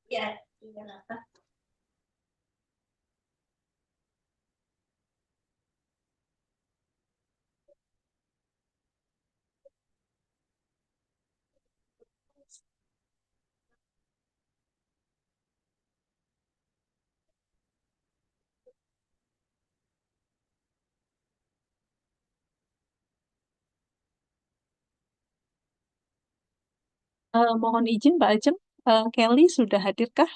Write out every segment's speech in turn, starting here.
Ya, kenapa? Mohon izin Mbak Ajeng, Kelly sudah hadirkah?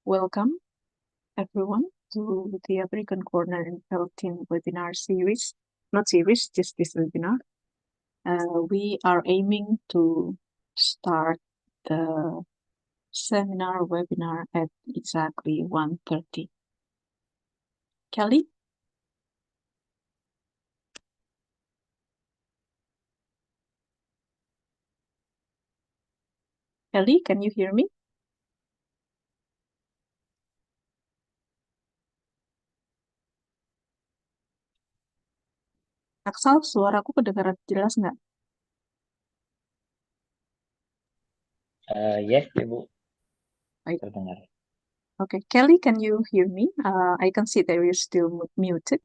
Welcome everyone to the African Corner and Health Team webinar series. Not series, just this webinar. We are aiming to start the seminar webinar at exactly 1:30. Kelly? Kelly, can you hear me? Aksal, suaraku kedengaran jelas nggak? Yes, Ibu. Baik. Terdengar. Okay, Kelly, can you hear me? I can see that you're still muted.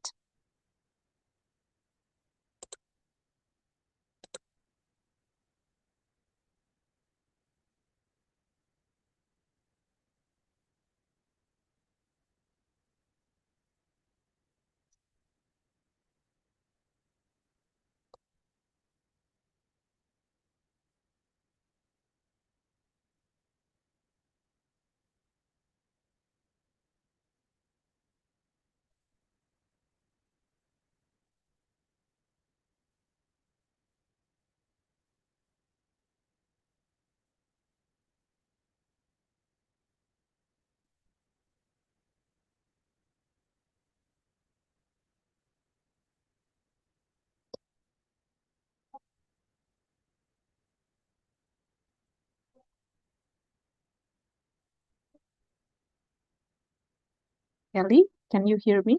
Kelly, can you hear me?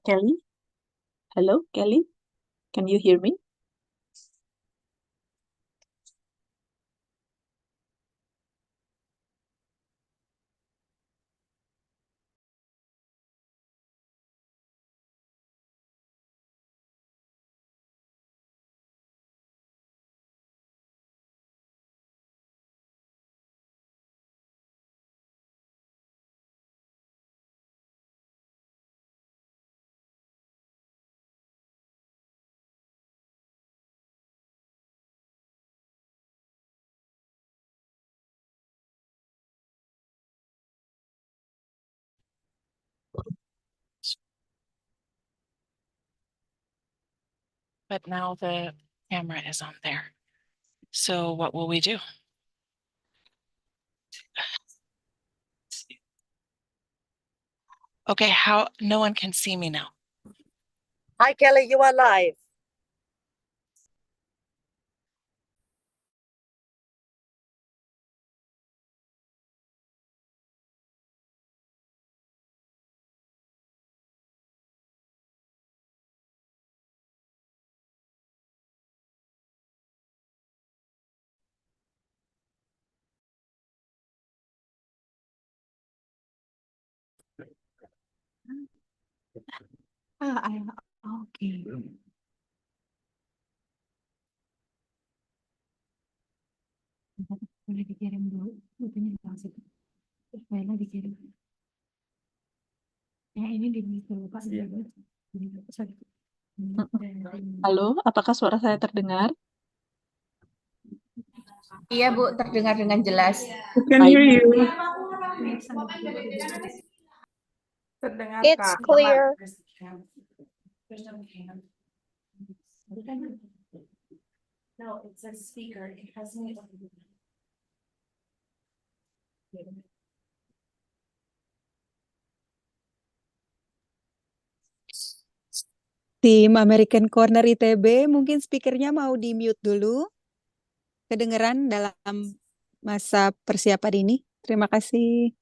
Kelly. Hello, Kelly. Can you hear me? But now the camera is on there. So what will we do? Okay, how no one can see me now. Hi, Kelly, you are live. Okay. Boleh dikirim dulu, itunya langsung. Filenya dikirim. Ya ini di dulu Pak. Halo, apakah suara saya terdengar? Iya Bu, terdengar dengan jelas. Can hear you. Terdengar, It's Kak. clear. No, it says speaker. It has me. Tim American Corner ITB, mungkin speakernya mau di-mute dulu. Kedengeran dalam masa persiapan ini. Terima kasih.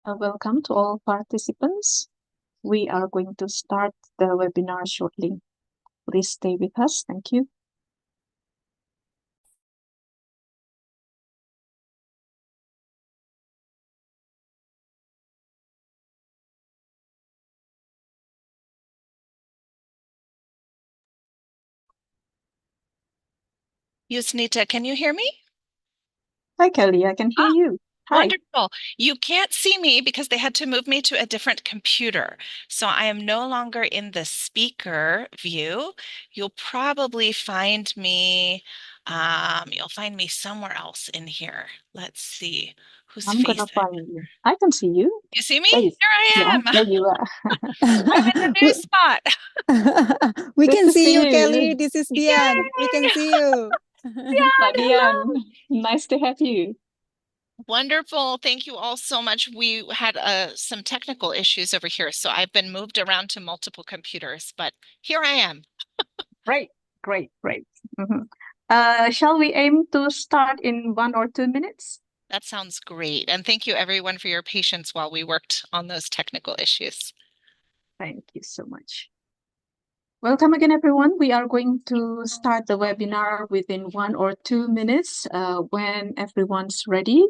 Welcome to all participants. We are going to start the webinar shortly. Please stay with us. Thank you. Yusnita, can you hear me? Hi, Kelly. I can hear you. Hi. Wonderful. You can't see me because they had to move me to a different computer. So I am no longer in the speaker view. You'll probably find me, you'll find me somewhere else in here. Let's see who's I'm gonna facing. find you. I can see you. You see me? Wait. Here I Yeah, am. there you are. I'm in the new spot. We Good can to see see you, you. Kelly. This is Dian. We can Yay! see you. Mbak Dian, nice to have you. Wonderful. Thank you all so much. We had some technical issues over here, so I've been moved around to multiple computers, but here I am. Great, great, great. Shall we aim to start in 1 or 2 minutes? That sounds great. And thank you everyone for your patience while we worked on those technical issues. Thank you so much. Welcome again, everyone. We are going to start the webinar within 1 or 2 minutes. When everyone's ready,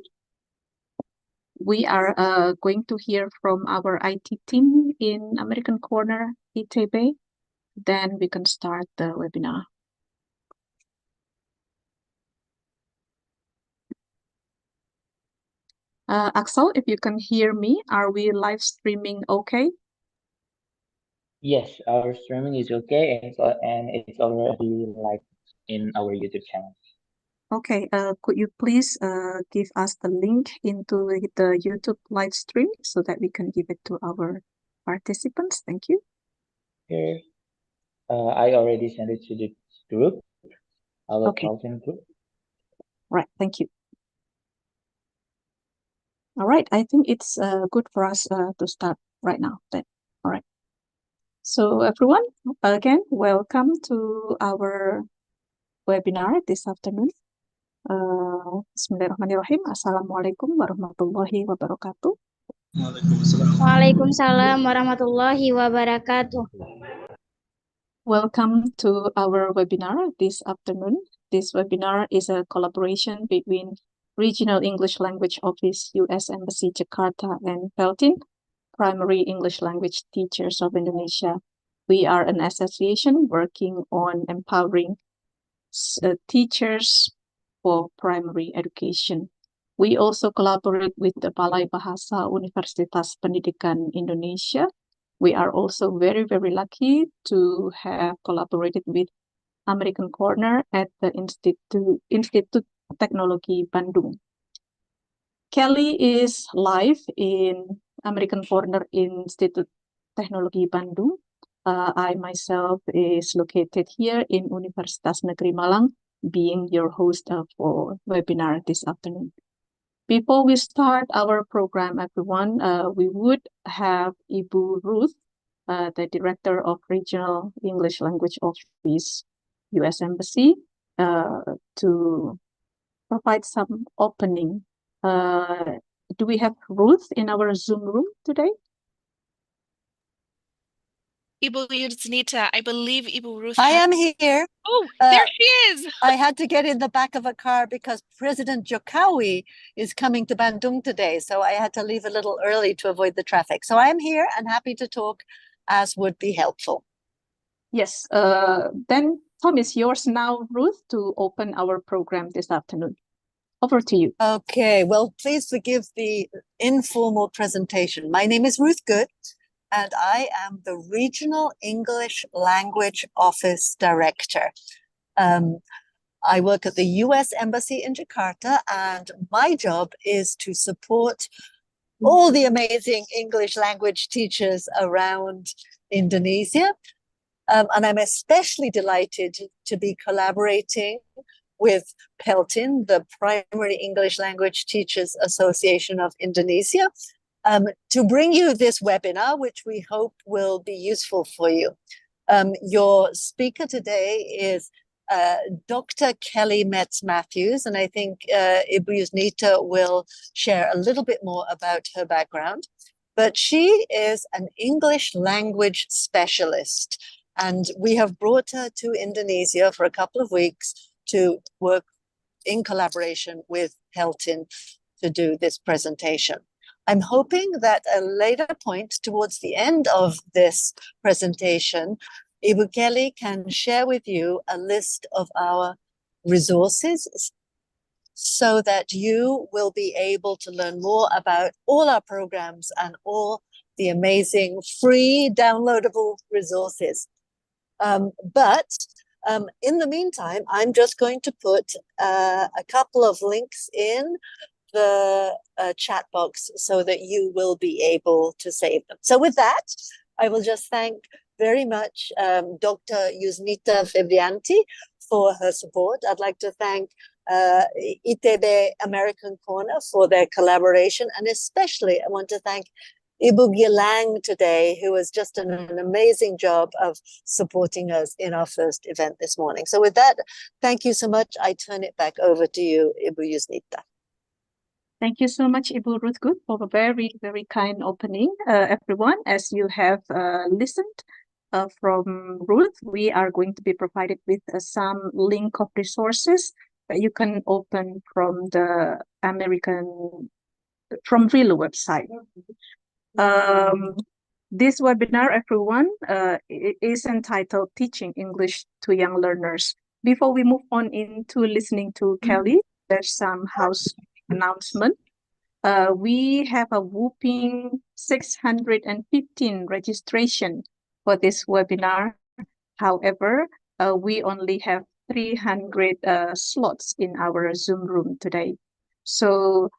we are going to hear from our IT team in American Corner, ITB. Then we can start the webinar. Axel, if you can hear me, are we live streaming okay? Yes, our streaming is okay, and it's already live in our YouTube channel. Okay, could you please give us the link into the YouTube live stream so that we can give it to our participants? Thank you. Here, I already sent it to the group, our Okay. Pelton group. Right, thank you. All right, I think it's good for us to start right now then. All right. So everyone, again, welcome to our webinar this afternoon. Bismillahirrahmanirrahim. Assalamualaikum warahmatullahi wabarakatuh. Waalaikumsalam warahmatullahi wabarakatuh. Welcome to our webinar this afternoon. This webinar is a collaboration between Regional English Language Office, U.S. Embassy Jakarta, and Peltin, Primary English Language Teachers of Indonesia. We are an association working on empowering teachers for primary education. We also collaborate with the Balai Bahasa Universitas Pendidikan Indonesia. We are also very, very lucky to have collaborated with American Corner at the Institute Teknologi Bandung. Kelly is live in American Corner Institute Teknologi Bandung. I myself is located here in Universitas Negeri Malang, being your host for webinar this afternoon. Before we start our program, everyone, we would have Ibu Ruth, the Director of Regional English Language Office, U.S. Embassy, to provide some opening. Do we have Ruth in our Zoom room today? Ibu Yudznita, I believe Ibu Ruth I has... am here. Oh, there she is. I had to get in the back of a car because President Jokowi is coming to Bandung today. So I had to leave a little early to avoid the traffic. So I am here and happy to talk as would be helpful. Yes, then Tom, is yours now, Ruth, to open our program this afternoon. Over to you. Okay, well, please forgive the informal presentation. My name is Ruth Good, and I am the Regional English Language Office Director. I work at the U.S. Embassy in Jakarta, and my job is to support all the amazing English language teachers around Indonesia. And I'm especially delighted to be collaborating with Peltin, the Primary English Language Teachers Association of Indonesia, to bring you this webinar, which we hope will be useful for you. Your speaker today is Dr. Kelly Metz-Matthews, and I think Ibu Yusnita will share a little bit more about her background. But she is an English language specialist, and we have brought her to Indonesia for a couple of weeks to work in collaboration with Peltin to do this presentation. I'm hoping that at a later point, towards the end of this presentation, Ibu Kelly can share with you a list of our resources so that you will be able to learn more about all our programs and all the amazing free downloadable resources. But in the meantime, I'm just going to put a couple of links in the chat box so that you will be able to save them. So with that, I will just thank very much Dr. Yusnita Febrianti for her support. I'd like to thank ITB American Corner for their collaboration, and especially I want to thank Ibu Gilang today, who has just done an amazing job of supporting us in our first event this morning. So with that, thank you so much. I turn it back over to you, Ibu Yusnita. Thank you so much, Ibu Ruth Good, for a very, very kind opening. Everyone, as you have listened from Ruth, we are going to be provided with some link of resources that you can open from the RILU website. This webinar, everyone, is entitled Teaching English to Young Learners. Before we move on into listening to Kelly, there's some house announcement. We have a whopping 615 registration for this webinar. However, we only have 300 slots in our Zoom room today. So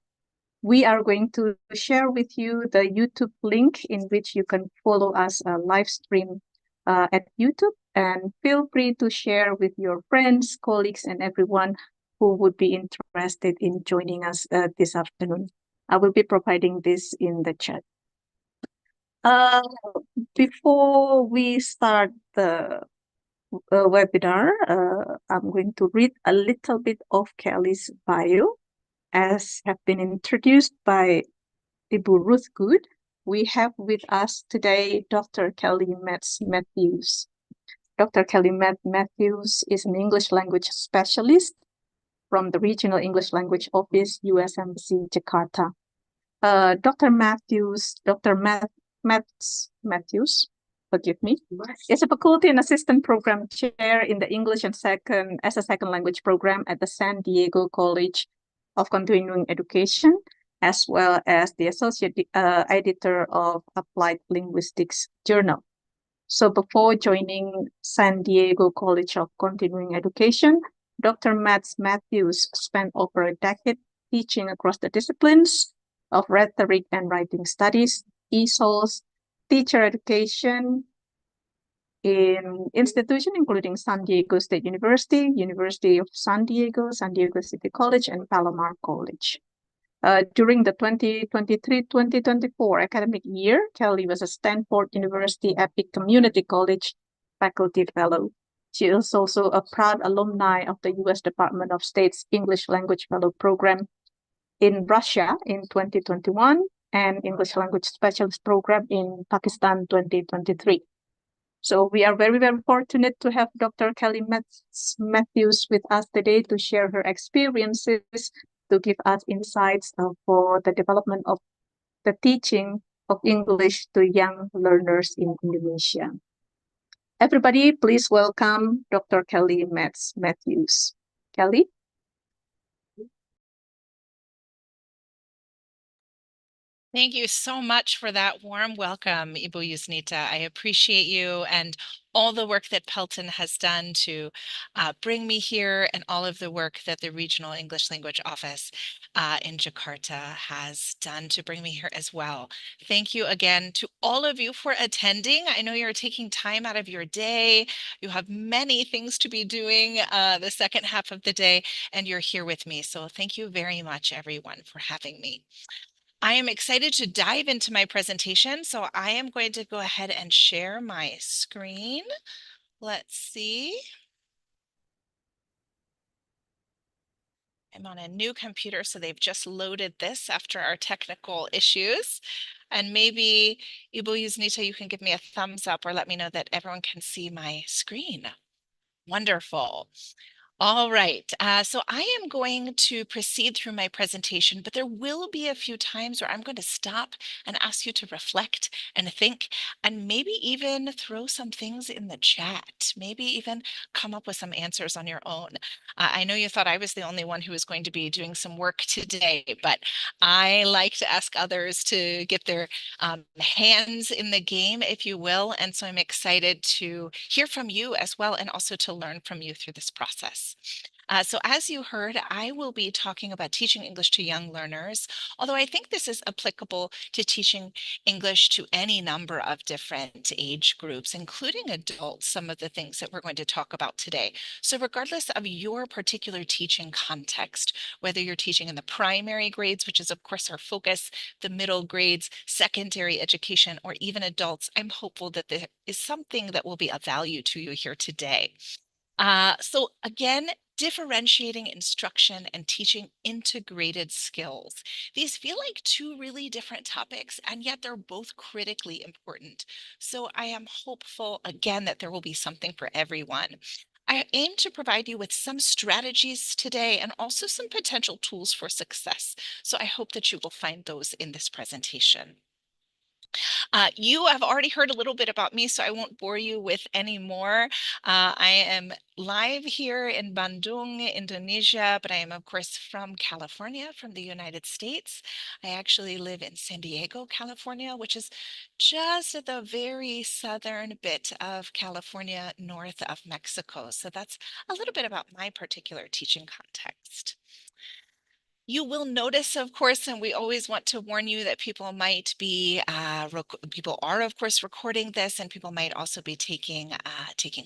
we are going to share with you the YouTube link in which you can follow us live stream at YouTube, and feel free to share with your friends, colleagues, and everyone who would be interested in joining us this afternoon. I will be providing this in the chat. Before we start the webinar, I'm going to read a little bit of Kelly's bio. As have been introduced by Ibu Ruth Good, we have with us today Dr. Kelly Metz Matthews. Dr. Kelly Matthews is an English language specialist from the Regional English Language Office, US Embassy, Jakarta. Dr. Matthews, forgive me, is a faculty and assistant program chair in the English and as a second language program at the San Diego College of Continuing Education, as well as the associate editor of Applied Linguistics Journal. So before joining San Diego College of Continuing Education, Dr. Matthews spent over a decade teaching across the disciplines of rhetoric and writing studies, ESOLs, teacher education in institutions including San Diego State University, University of San Diego City College, and Palomar College. During the 2023-2024 academic year, Kelly was a Stanford University Epic Community College faculty fellow. She is also a proud alumni of the U.S. Department of State's English Language Fellow Program in Russia in 2021 and English Language Specialist Program in Pakistan 2023. So we are very, very fortunate to have Dr. Kelly Matthews with us today to share her experiences, to give us insights for the development of the teaching of English to young learners in Indonesia. Everybody, please welcome Dr. Kelly Matthews. Kelly? Thank you so much for that warm welcome, Ibu Yusnita. I appreciate you and all the work that Pelton has done to bring me here, and all of the work that the Regional English Language Office in Jakarta has done to bring me here as well. Thank you again to all of you for attending. I know you're taking time out of your day. You have many things to be doing the second half of the day, and you're here with me. So thank you very much, everyone, for having me. I am excited to dive into my presentation, so I am going to go ahead and share my screen. Let's see. I'm on a new computer, so they've just loaded this after our technical issues. And maybe, Ibu Yusnita, you can give me a thumbs up or let me know that everyone can see my screen. Wonderful. All right, so I am going to proceed through my presentation, but there will be a few times where I'm going to stop and ask you to reflect and think, and maybe even throw some things in the chat, maybe even come up with some answers on your own. I know you thought I was the only one who was going to be doing some work today, but I like to ask others to get their hands in the game, if you will, and so I'm excited to hear from you as well, and also to learn from you through this process. So as you heard, I will be talking about teaching English to young learners, although I think this is applicable to teaching English to any number of different age groups, including adults, some of the things that we're going to talk about today. So regardless of your particular teaching context, whether you're teaching in the primary grades, which is of course our focus, the middle grades, secondary education, or even adults, I'm hopeful that there is something that will be of value to you here today. So again, differentiating instruction and teaching integrated skills. These feel like two really different topics, and yet they're both critically important. So I am hopeful, again, that there will be something for everyone. I aim to provide you with some strategies today and also some potential tools for success. So I hope that you will find those in this presentation. You have already heard a little bit about me, so I won't bore you with any more. I am live here in Bandung, Indonesia, but I am, of course, from California, from the United States. I actually live in San Diego, California, which is just at the very southern bit of California, north of Mexico. So that's a little bit about my particular teaching context. You will notice, of course, and we always want to warn you that people might be, people are, of course, recording this, and people might also be taking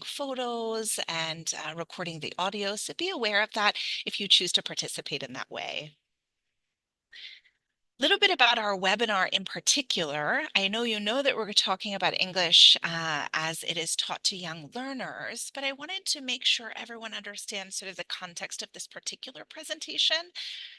photos and recording the audio. So be aware of that if you choose to participate in that way. A little bit about our webinar in particular. I know you know that we're talking about English as it is taught to young learners, but I wanted to make sure everyone understands sort of the context of this particular presentation.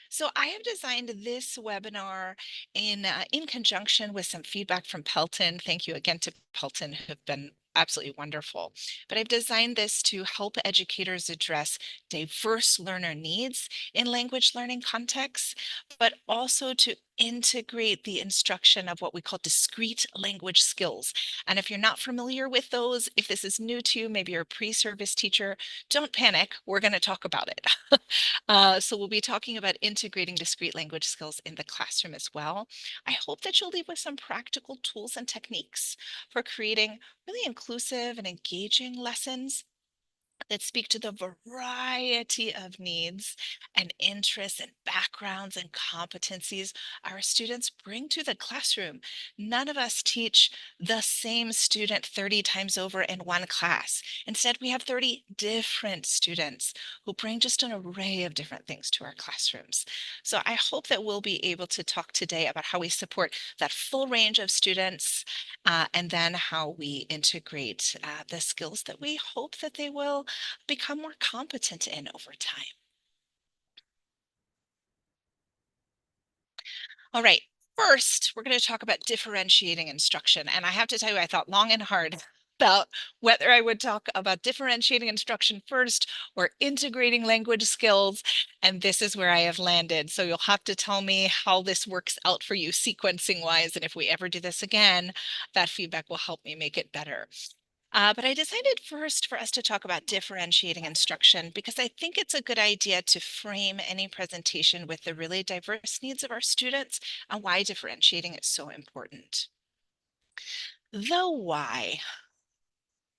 So I have designed this webinar in conjunction with some feedback from Pelton. Thank you again to Pelton, who've been absolutely wonderful. But I've designed this to help educators address diverse learner needs in language learning contexts, but also to integrate the instruction of what we call discrete language skills. And if you're not familiar with those, if this is new to you, maybe you're a pre-service teacher, don't panic. We're going to talk about it. So we'll be talking about integrating discrete language skills in the classroom as well. I hope that you'll leave with some practical tools and techniques for creating really inclusive and engaging lessons that speak to the variety of needs and interests and backgrounds and competencies our students bring to the classroom. None of us teach the same student 30 times over in one class. Instead, we have 30 different students who bring just an array of different things to our classrooms. So I hope that we'll be able to talk today about how we support that full range of students and then how we integrate the skills that we hope that they will become more competent in over time. All right, first, we're going to talk about differentiating instruction. And I have to tell you, I thought long and hard about whether I would talk about differentiating instruction first or integrating language skills. And this is where I have landed. So you'll have to tell me how this works out for you sequencing wise. And if we ever do this again, that feedback will help me make it better. But I decided first for us to talk about differentiating instruction because I think it's a good idea to frame any presentation with the really diverse needs of our students and why differentiating is so important. The why.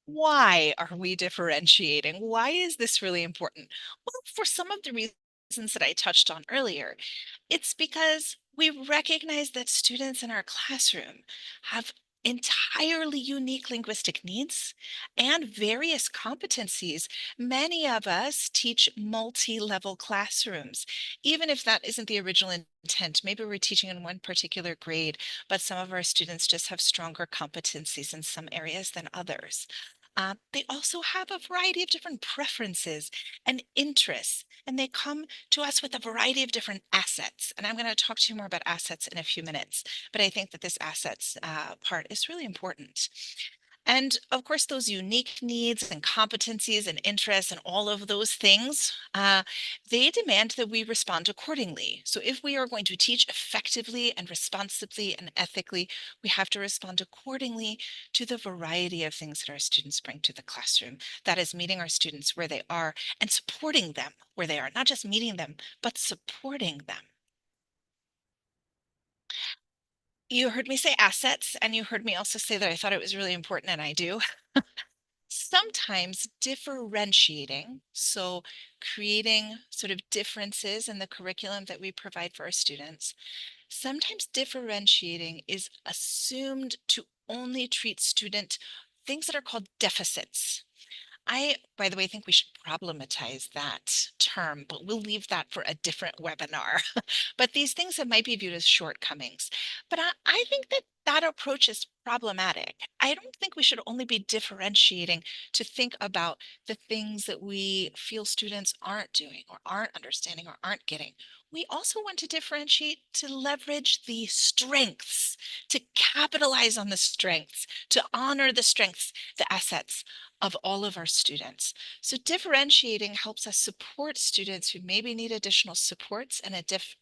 Why are we differentiating? Why is this really important? Well, for some of the reasons that I touched on earlier, it's because we recognize that students in our classroom have entirely unique linguistic needs and various competencies. Many of us teach multi-level classrooms, even if that isn't the original intent. Maybe we're teaching in one particular grade, but some of our students just have stronger competencies in some areas than others. They also have a variety of different preferences and interests, and they come to us with a variety of different assets. And I'm going to talk to you more about assets in a few minutes, but I think that this assets part is really important. And of course, those unique needs and competencies and interests and all of those things, they demand that we respond accordingly. So if we are going to teach effectively and responsibly and ethically, we have to respond accordingly to the variety of things that our students bring to the classroom. That is meeting our students where they are and supporting them where they are, not just meeting them, but supporting them. You heard me say assets, and you heard me also say that I thought it was really important, and I do. Sometimes differentiating, so creating sort of differences in the curriculum that we provide for our students, sometimes differentiating is assumed to only treat student things that are called deficits. I, by the way, think we should problematize that term, but we'll leave that for a different webinar. But these things that might be viewed as shortcomings. But I think that that approach is problematic. I don't think we should only be differentiating to think about the things that we feel students aren't doing or aren't understanding or aren't getting. We also want to differentiate to leverage the strengths, to capitalize on the strengths, to honor the strengths, the assets of all of our students. So differentiating helps us support students who maybe need additional supports and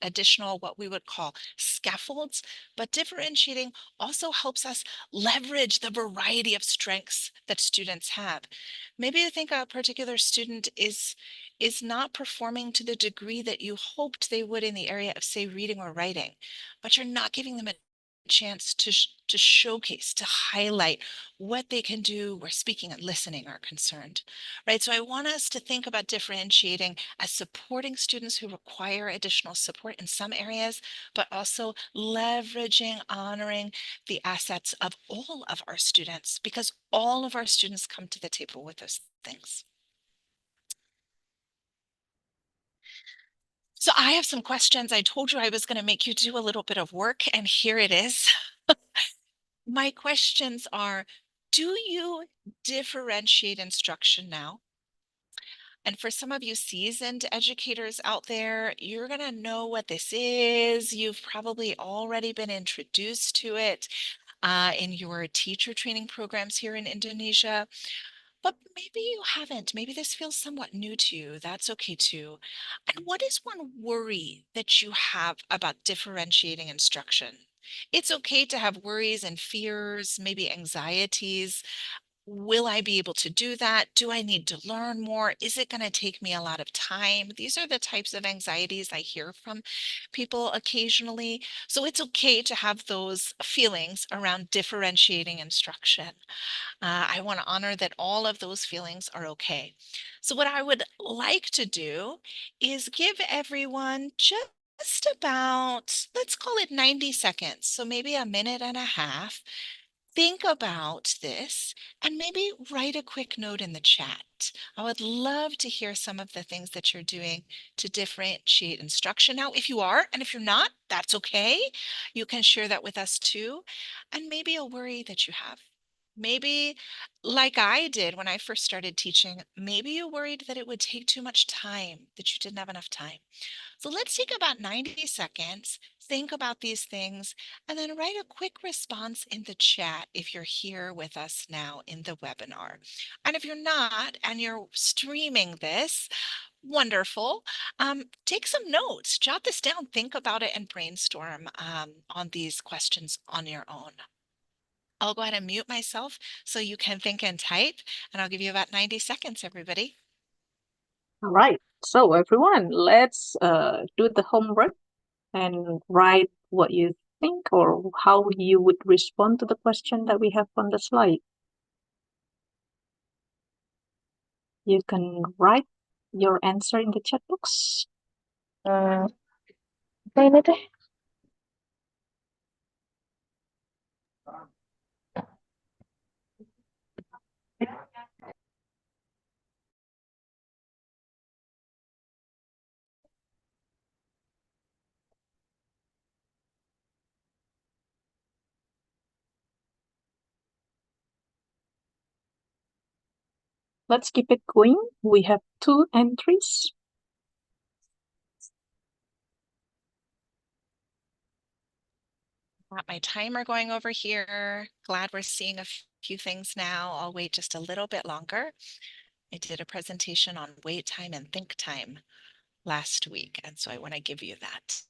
additional what we would call scaffolds, but differentiating also helps us leverage the variety of strengths that students have. Maybe you think a particular student is not performing to the degree that you hoped they would in the area of, say, reading or writing, but you're not giving them a chance to showcase, to highlight what they can do where speaking and listening are concerned, right? So I want us to think about differentiating as supporting students who require additional support in some areas, but also leveraging, honoring the assets of all of our students, because all of our students come to the table with those things. So I have some questions. I told you I was going to make you do a little bit of work, and here it is. My questions are, do you differentiate instruction now? And for some of you seasoned educators out there, you're going to know what this is. You've probably already been introduced to it in your teacher training programs here in Indonesia. But maybe you haven't. Maybe this feels somewhat new to you. That's okay too. And what is one worry that you have about differentiating instruction? It's okay to have worries and fears, maybe anxieties. Will I be able to do that? Do I need to learn more? Is it going to take me a lot of time? These are the types of anxieties I hear from people occasionally. So it's okay to have those feelings around differentiating instruction. I want to honor that all of those feelings are okay. So what I would like to do is give everyone just about, let's call it 90 seconds. So maybe a minute and a half. Think about this and maybe write a quick note in the chat. I would love to hear some of the things that you're doing to differentiate instruction. Now, if you are, and if you're not, that's okay. You can share that with us too. And maybe a worry that you have. Maybe, like I did when I first started teaching, maybe you worried that it would take too much time, that you didn't have enough time. So let's take about 90 seconds, think about these things, and then write a quick response in the chat if you're here with us now in the webinar. And if you're not and you're streaming this, wonderful. Take some notes, jot this down, think about it, and brainstorm on these questions on your own. I'll go ahead and mute myself so you can think and type, and I'll give you about 90 seconds, everybody. All right. So everyone, let's do the homework and write what you think or how you would respond to the question that we have on the slide. You can write your answer in the chat box. Apa ini teh? Let's keep it going. We have 2 entries. Got my timer going over here. Glad we're seeing a few things now. I'll wait just a little bit longer. I did a presentation on wait time and think time last week, and so I want to give you that.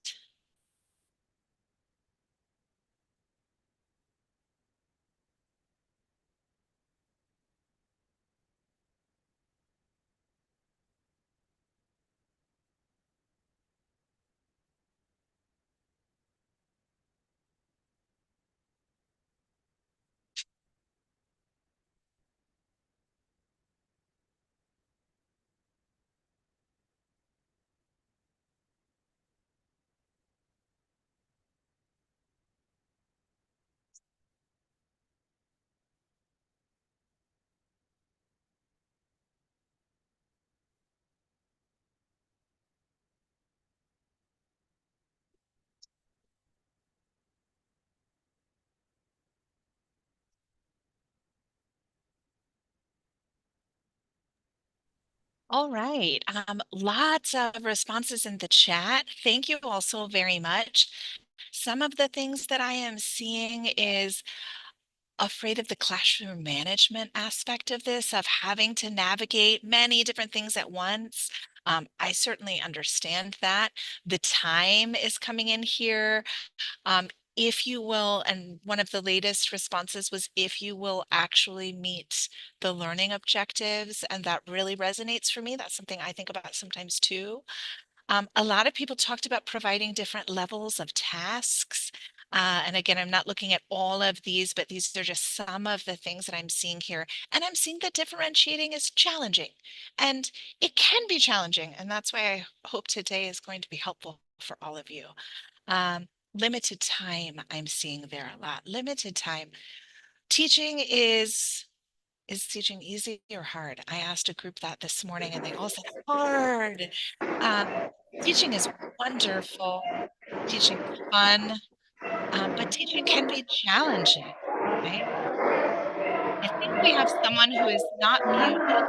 All right. Lots of responses in the chat. Thank you all so very much. Some of the things that I am seeing is afraid of the classroom management aspect of this, of having to navigate many different things at once. I certainly understand that. The time is coming in here. if you will, and one of the latest responses was if you will actually meet the learning objectives, and that really resonates for me. That's something I think about sometimes too. A lot of people talked about providing different levels of tasks. And again, I'm not looking at all of these, but these are just some of the things that I'm seeing here. And I'm seeing that differentiating is challenging, and it can be challenging. And that's why I hope today is going to be helpful for all of you. Limited time, I'm seeing there a lot. Limited time. Teaching is teaching easy or hard? I asked a group that this morning and they all said hard. Um, Teaching is wonderful. Teaching is fun, but teaching can be challenging, right? I think we have someone who is not muted.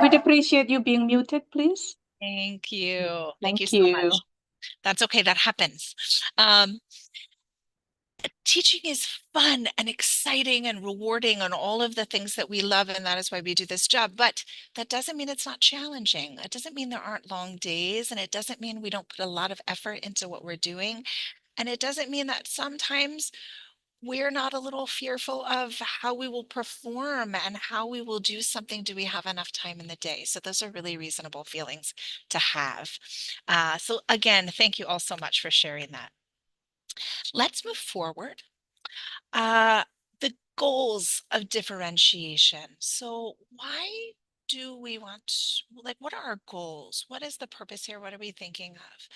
We'd appreciate you being muted, please. Thank you. Thank you Thank so you. much. That's okay. That happens. Um, Teaching is fun and exciting and rewarding and all of the things that we love, and that is why we do this job. But that doesn't mean it's not challenging. It doesn't mean there aren't long days, and it doesn't mean we don't put a lot of effort into what we're doing. And it doesn't mean that sometimes we're not a little fearful of how we will perform and how we will do something. Do we have enough time in the day? So those are really reasonable feelings to have. So again, thank you all so much for sharing that. Let's move forward. Uh, the goals of differentiation. So why do we want, like, what are our goals? What is the purpose here? What are we thinking of?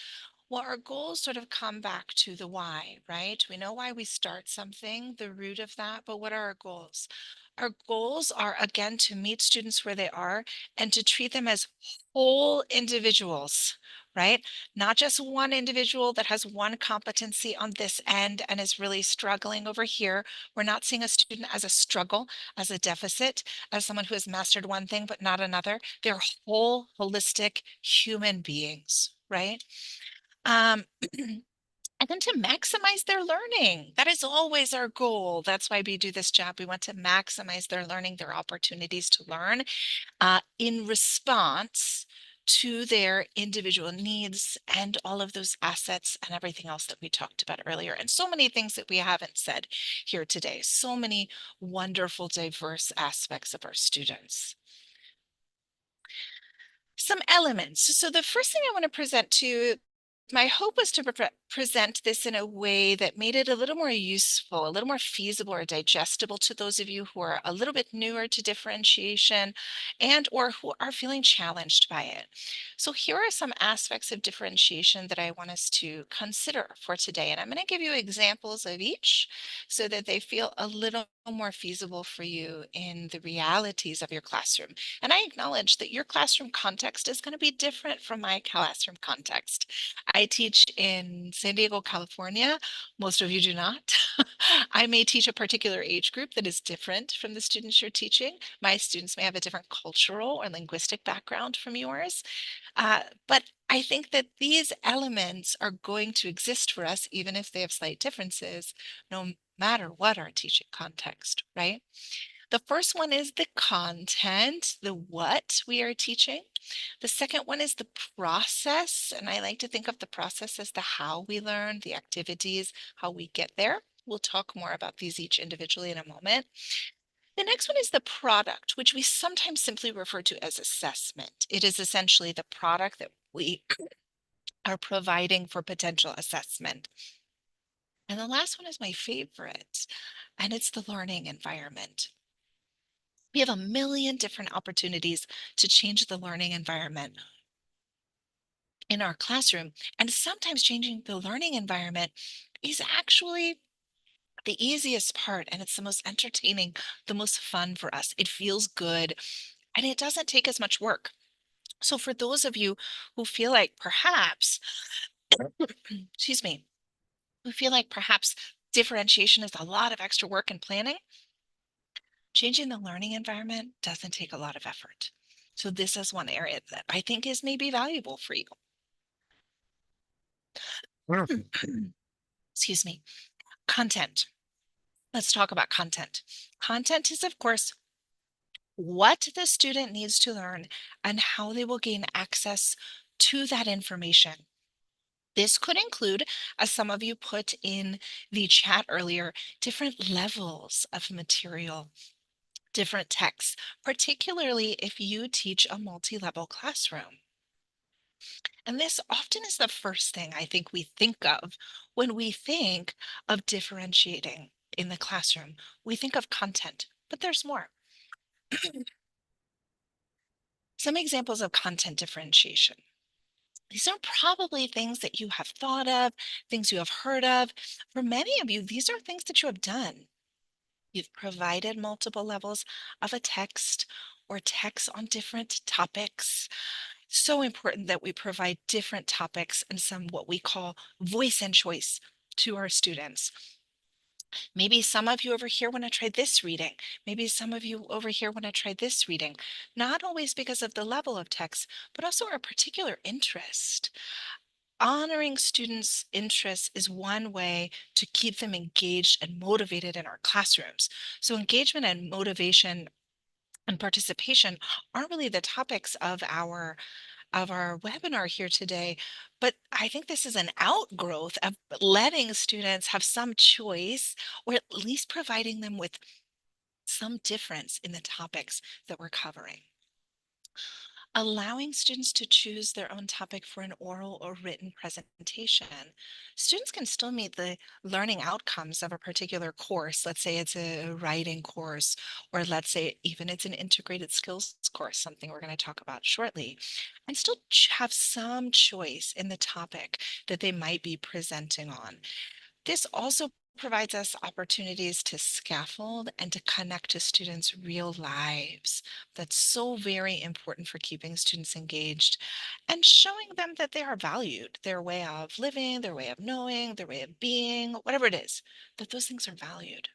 Well, our goals sort of come back to the why, right? We know why we start something, the root of that, but what are our goals? Our goals are, again, to meet students where they are and to treat them as whole individuals, right? Not just one individual that has one competency on this end and is really struggling over here. We're not seeing a student as a struggle, as a deficit, as someone who has mastered one thing but not another. They're whole, holistic human beings, right? Um, and then to maximize their learning. That is always our goal. That's why we do this job. We want to maximize their learning, their opportunities to learn in response to their individual needs and all of those assets and everything else that we talked about earlier. And so many things that we haven't said here today. So many wonderful, diverse aspects of our students. Some elements. So the first thing I want to present to you, my hope was to present this in a way that made it a little more useful, a little more feasible or digestible to those of you who are a little bit newer to differentiation and or who are feeling challenged by it. So here are some aspects of differentiation that I want us to consider for today. And I'm going to give you examples of each so that they feel a little more feasible for you in the realities of your classroom. And I acknowledge that your classroom context is going to be different from my classroom context. I teach in San Diego, California. Most of you do not. I may teach a particular age group that is different from the students you're teaching. My students may have a different cultural or linguistic background from yours. But I think that these elements are going to exist for us, even if they have slight differences, no matter what our teaching context, right? The first one is the content, the what we are teaching. The second one is the process. And I like to think of the process as the how we learn, the activities, how we get there. We'll talk more about these each individually in a moment. The next one is the product, which we sometimes simply refer to as assessment. It is essentially the product that we are providing for potential assessment. And the last one is my favorite, and it's the learning environment. We have a million different opportunities to change the learning environment in our classroom. And sometimes changing the learning environment is actually the easiest part, and it's the most entertaining, the most fun for us. It feels good, and it doesn't take as much work. So for those of you who feel like perhaps, excuse me, who feel like perhaps differentiation is a lot of extra work and planning, changing the learning environment doesn't take a lot of effort. So this is one area that I think is maybe valuable for you. Excuse me. Content. Let's talk about content. Content is, of course, what the student needs to learn and how they will gain access to that information. This could include, as some of you put in the chat earlier, different levels of material, different texts, particularly if you teach a multi-level classroom. And this often is the first thing I think we think of when we think of differentiating in the classroom. We think of content, but there's more. Some examples of content differentiation. These are probably things that you have thought of, things you have heard of. For many of you, these are things that you have done. You've provided multiple levels of a text or text on different topics. So important that we provide different topics and some what we call voice and choice to our students. Maybe some of you over here want to try this reading. Maybe some of you over here want to try this reading, not always because of the level of text, but also our particular interest. Honoring students' interests is one way to keep them engaged and motivated in our classrooms. So engagement and motivation and participation aren't really the topics of our webinar here today, but I think this is an outgrowth of letting students have some choice, or at least providing them with some difference in the topics that we're covering. Allowing students to choose their own topic for an oral or written presentation. Students can still meet the learning outcomes of a particular course. Let's say it's a writing course, or let's say even it's an integrated skills course, something we're going to talk about shortly, and still have some choice in the topic that they might be presenting on. This also provides us opportunities to scaffold and to connect to students' real lives. That's so very important for keeping students engaged and showing them that they are valued, their way of living, their way of knowing, their way of being, whatever it is, that those things are valued.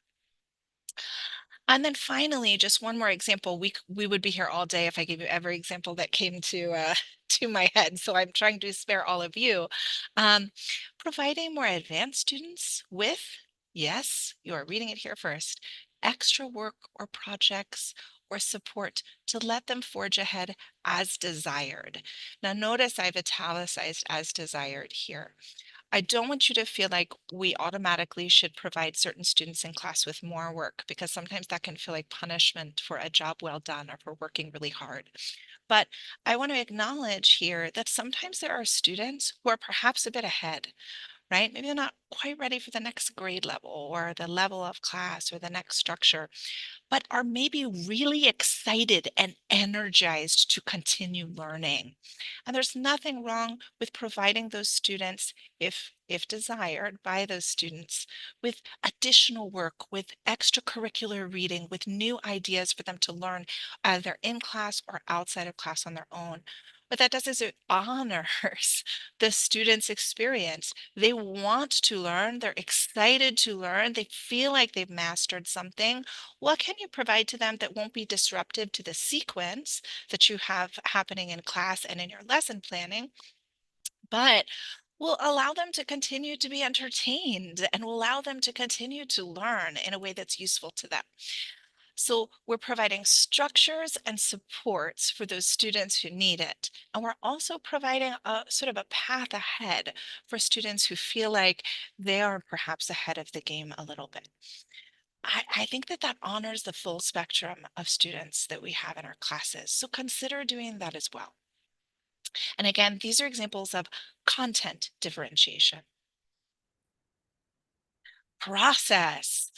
And then finally, just one more example. We would be here all day if I gave you every example that came to to my head. So I'm trying to spare all of you. Um, Providing more advanced students with, yes, you are reading it here first, extra work or projects or support to let them forge ahead as desired. Now notice I've italicized as desired here. I don't want you to feel like we automatically should provide certain students in class with more work, because sometimes that can feel like punishment for a job well done or for working really hard. But I want to acknowledge here that sometimes there are students who are perhaps a bit ahead, right? Maybe they're not quite ready for the next grade level or the level of class or the next structure, but are maybe really excited and energized to continue learning. And there's nothing wrong with providing those students, if desired by those students, with additional work, with extracurricular reading, with new ideas for them to learn either in class or outside of class on their own. What that does is it honors the student's experience. They want to learn, they're excited to learn, they feel like they've mastered something. What can you provide to them that won't be disruptive to the sequence that you have happening in class and in your lesson planning, but will allow them to continue to be entertained and will allow them to continue to learn in a way that's useful to them? So we're providing structures and supports for those students who need it. And we're also providing a sort of a path ahead for students who feel like they are perhaps ahead of the game a little bit. I think that that honors the full spectrum of students that we have in our classes. So consider doing that as well. And again, these are examples of content differentiation. Process.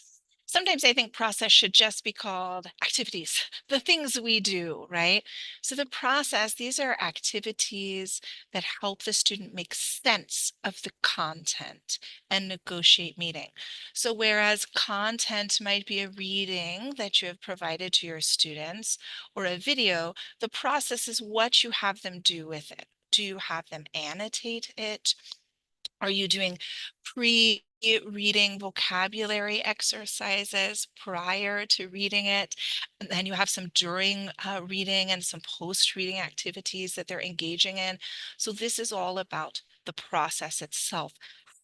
Sometimes I think process should just be called activities, the things we do, right? So the process, these are activities that help the student make sense of the content and negotiate meaning. So whereas content might be a reading that you have provided to your students or a video, the process is what you have them do with it. Do you have them annotate it? Are you doing pre-reading vocabulary exercises prior to reading it? And then you have some during reading and some post-reading activities that they're engaging in. So this is all about the process itself,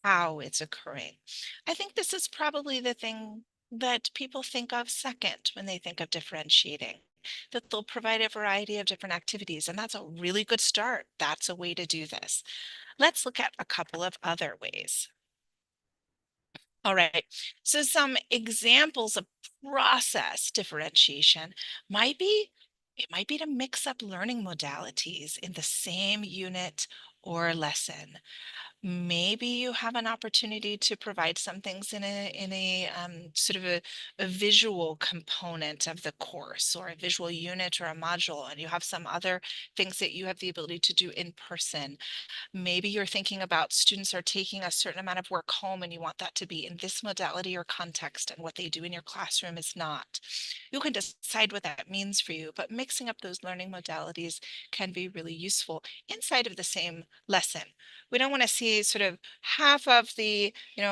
how it's occurring. I think this is probably the thing that people think of second when they think of differentiating. that they'll provide a variety of different activities, and that's a really good start. That's a way to do this. Let's look at a couple of other ways. All right, so some examples of process differentiation might be, it might be to mix up learning modalities in the same unit or lesson. Maybe you have an opportunity to provide some things in a sort of a visual component of the course, or a visual unit or a module, and you have some other things that you have the ability to do in person. Maybe you're thinking about students are taking a certain amount of work home and you want that to be in this modality or context, and what they do in your classroom is not. You can decide what that means for you, but mixing up those learning modalities can be really useful inside of the same lesson. We don't want to see sort of half of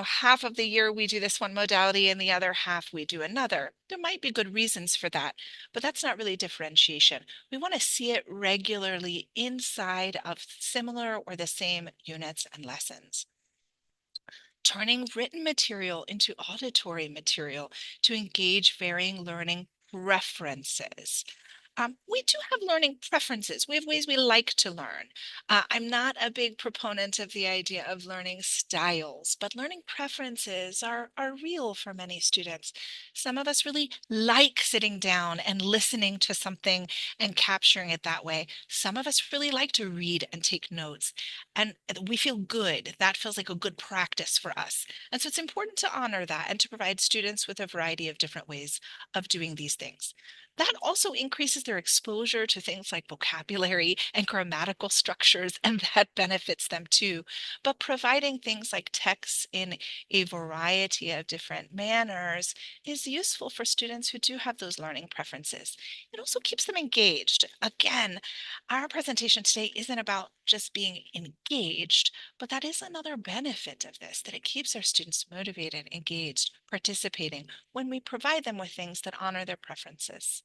half of the year we do this one modality and the other half we do another. There might be good reasons for that, but that's not really differentiation. We want to see it regularly inside of similar or the same units and lessons. Turning written material into auditory material to engage varying learning preferences. We do have learning preferences. We have ways we like to learn. I'm not a big proponent of the idea of learning styles, but learning preferences are real for many students. Some of us really like sitting down and listening to something and capturing it that way. Some of us really like to read and take notes, and we feel good. That feels like a good practice for us. And so it's important to honor that and to provide students with a variety of different ways of doing these things. That also increases their exposure to things like vocabulary and grammatical structures, and that benefits them too. But providing things like texts in a variety of different manners is useful for students who do have those learning preferences. It also keeps them engaged. Again, our presentation today isn't about just being engaged, but that is another benefit of this, that it keeps our students motivated, engaged, participating when we provide them with things that honor their preferences.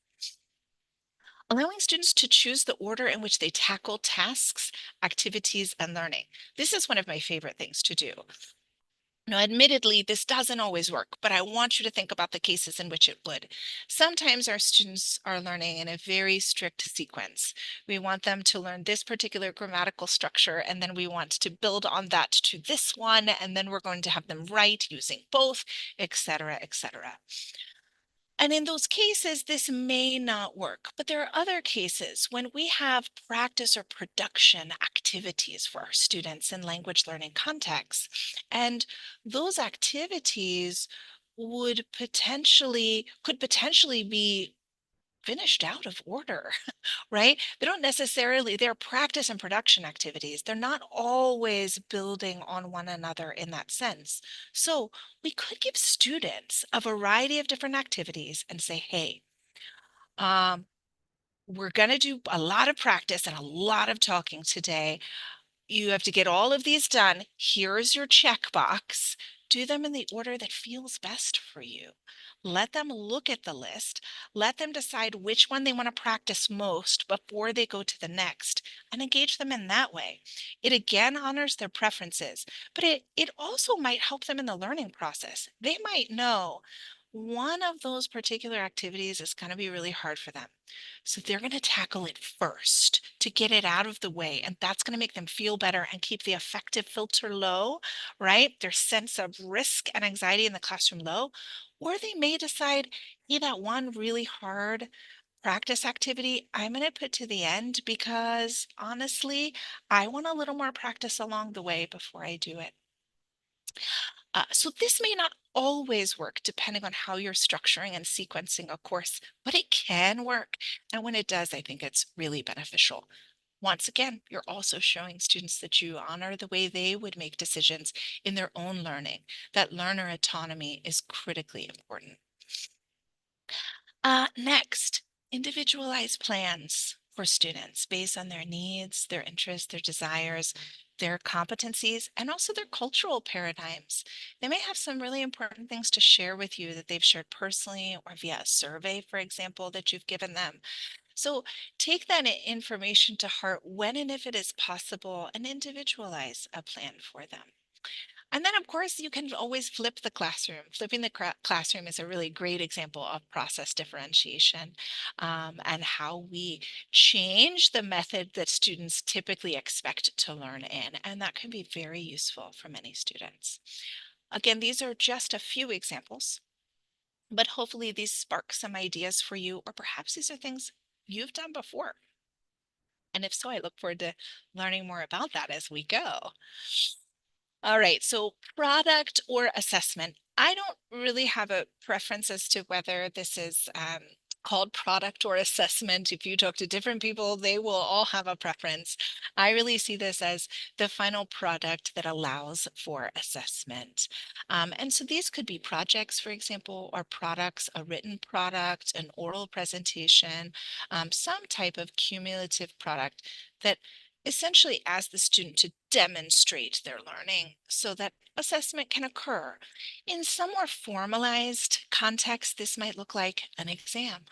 Allowing students to choose the order in which they tackle tasks, activities, and learning. This is one of my favorite things to do. Now, admittedly, this doesn't always work, but I want you to think about the cases in which it would. Sometimes our students are learning in a very strict sequence. We want them to learn this particular grammatical structure, and then we want to build on that to this one, and then we're going to have them write using both, etc., etc. And in those cases, this may not work, but there are other cases when we have practice or production activities for our students in language learning contexts. And those activities could potentially be finished out of order, right? They're practice and production activities. They're not always building on one another in that sense. So we could give students a variety of different activities and say, hey, um, we're going to do a lot of practice and a lot of talking today. You have to get all of these done. Here's your checkbox. Do them in the order that feels best for you. Let them look at the list. Let them decide which one they want to practice most before they go to the next, and engage them in that way. It again honors their preferences, but it also might help them in the learning process. They might know one of those particular activities is going to be really hard for them. So they're going to tackle it first to get it out of the way. And that's going to make them feel better and keep the affective filter low, right? Their sense of risk and anxiety in the classroom low. Or they may decide, hey, that one really hard practice activity, I'm going to put to the end because honestly, I want a little more practice along the way before I do it. So this may not always work depending on how you're structuring and sequencing a course, but it can work. And when it does, I think it's really beneficial. Once again, you're also showing students that you honor the way they would make decisions in their own learning, that learner autonomy is critically important. Next, individualized plans for students based on their needs, their interests, their desires, their competencies, and also their cultural paradigms. They may have some really important things to share with you that they've shared personally or via a survey, for example, that you've given them. So take that information to heart when and if it is possible, and individualize a plan for them. And then, of course, you can always flip the classroom. Flipping the classroom is a really great example of process differentiation, and how we change the method that students typically expect to learn in. And that can be very useful for many students. Again, these are just a few examples, but hopefully these spark some ideas for you, or perhaps these are things you've done before. And if so, I look forward to learning more about that as we go. All right, so product or assessment. I don't really have a preference as to whether this is called product or assessment. If you talk to different people, they will all have a preference. I really see this as the final product that allows for assessment. And so these could be projects, for example, or products, a written product, an oral presentation, some type of cumulative product that essentially asks the student to demonstrate their learning so that assessment can occur. In some more formalized context, this might look like an exam,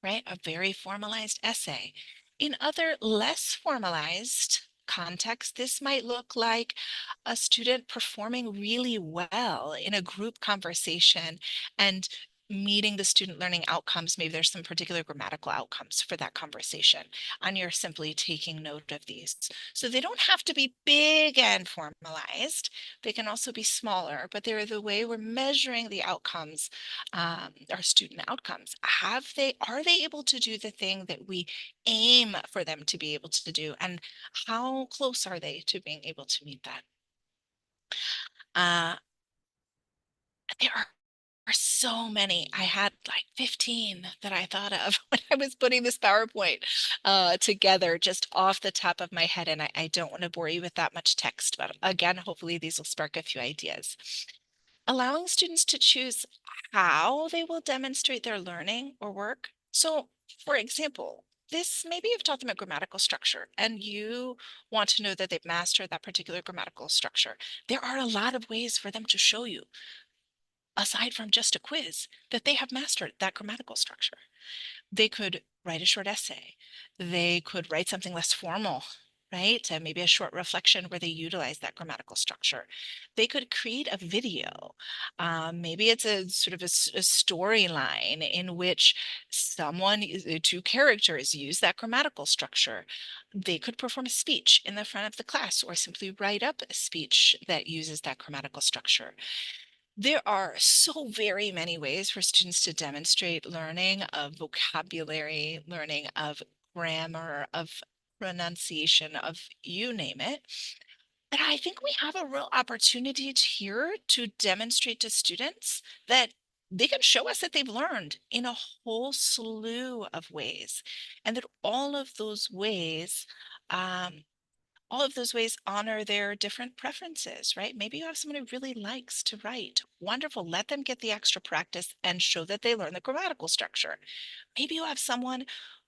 right? A very formalized essay. In other less formalized contexts, this might look like a student performing really well in a group conversation and meeting the student learning outcomes. Maybe there's some particular grammatical outcomes for that conversation, and you're simply taking note of these. So they don't have to be big and formalized. They can also be smaller, but they're the way we're measuring the outcomes, our student outcomes. Are they able to do the thing that we aim for them to be able to do? And how close are they to being able to meet that? Uh, there are so many. I had like 15 that I thought of when I was putting this PowerPoint together just off the top of my head. And I don't want to bore you with that much text, but again, hopefully these will spark a few ideas. Allowing students to choose how they will demonstrate their learning or work. So, for example, this maybe you've taught them a grammatical structure and you want to know that they've mastered that particular grammatical structure. There are a lot of ways for them to show you, aside from just a quiz, that they have mastered that grammatical structure. They could write a short essay. They could write something less formal, right? Maybe a short reflection where they utilize that grammatical structure. They could create a video. Maybe it's a sort of a storyline in which two characters use that grammatical structure. They could perform a speech in the front of the class or simply write up a speech that uses that grammatical structure. There are so very many ways for students to demonstrate learning of vocabulary, learning of grammar, of pronunciation, of you name it. And I think we have a real opportunity here to demonstrate to students that they can show us that they've learned in a whole slew of ways, and that all of those ways honor their different preferences, right? Maybe you have someone who really likes to write. Wonderful. Let them get the extra practice and show that they learn the grammatical structure. Maybe you have someone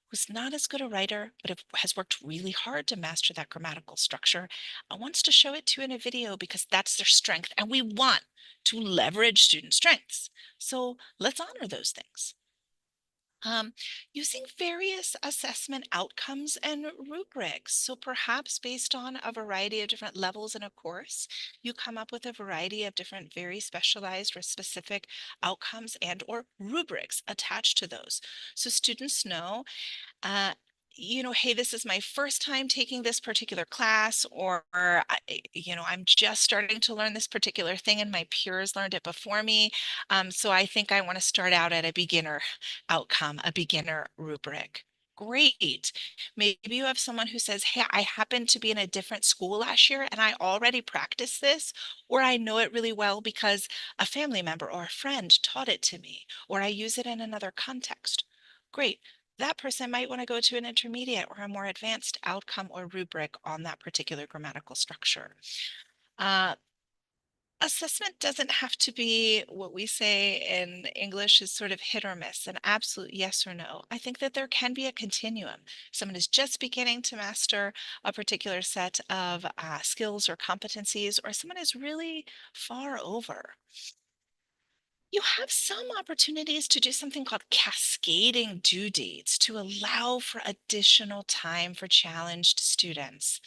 who's not as good a writer, but has worked really hard to master that grammatical structure and wants to show it to you in a video because that's their strength. And we want to leverage student strengths. So let's honor those things. Using various assessment outcomes and rubrics. So perhaps based on a variety of different levels in a course, you come up with a variety of different very specialized or specific outcomes and or rubrics attached to those. So students know, uh, hey, this is my first time taking this particular class, or, I'm just starting to learn this particular thing and my peers learned it before me. So I think I want to start out at a beginner outcome, a beginner rubric. Great. Maybe you have someone who says, hey, I happened to be in a different school last year and I already practiced this, or I know it really well because a family member or a friend taught it to me, or I use it in another context. Great. That person might want to go to an intermediate or a more advanced outcome or rubric on that particular grammatical structure. Uh, Assessment doesn't have to be what we say in English is sort of hit or miss, an absolute yes or no. I think that there can be a continuum. Someone is just beginning to master a particular set of skills or competencies, or someone is really far over. You have some opportunities to do something called cascading due dates to allow for additional time for challenged students.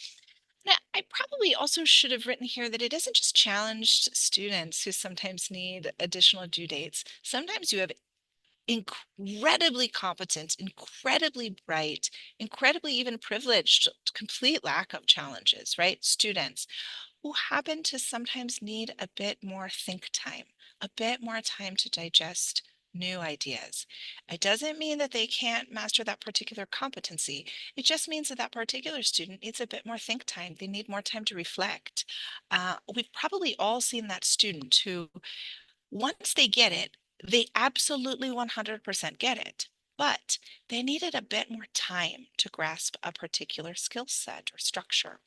Now, I probably also should have written here that it isn't just challenged students who sometimes need additional due dates. Sometimes you have incredibly competent, incredibly bright, incredibly even privileged, complete lack of challenges, right? Students who happen to sometimes need a bit more think time, a bit more time to digest new ideas. It doesn't mean that they can't master that particular competency. It just means that that particular student needs a bit more think time. They need more time to reflect. We've probably all seen that student who, once they get it, they absolutely 100% get it. But they needed a bit more time to grasp a particular skill set or structure.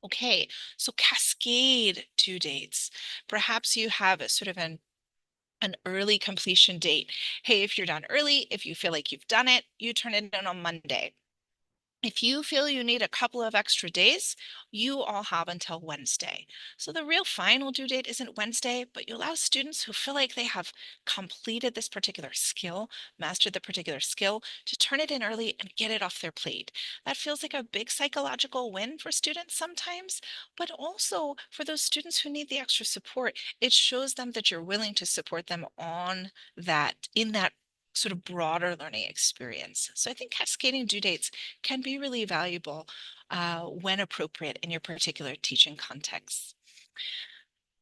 Okay, so cascade due dates. Perhaps you have a sort of an early completion date. Hey, if you're done early, if you feel like you've done it, you turn it in on Monday. If you feel you need a couple of extra days, you all have until Wednesday. So the real final due date isn't Wednesday, but you allow students who feel like they have completed this particular skill, mastered the particular skill, to turn it in early and get it off their plate. That feels like a big psychological win for students sometimes, but also for those students who need the extra support, it shows them that you're willing to support them on that, in that sort of broader learning experience. So I think cascading due dates can be really valuable when appropriate in your particular teaching context.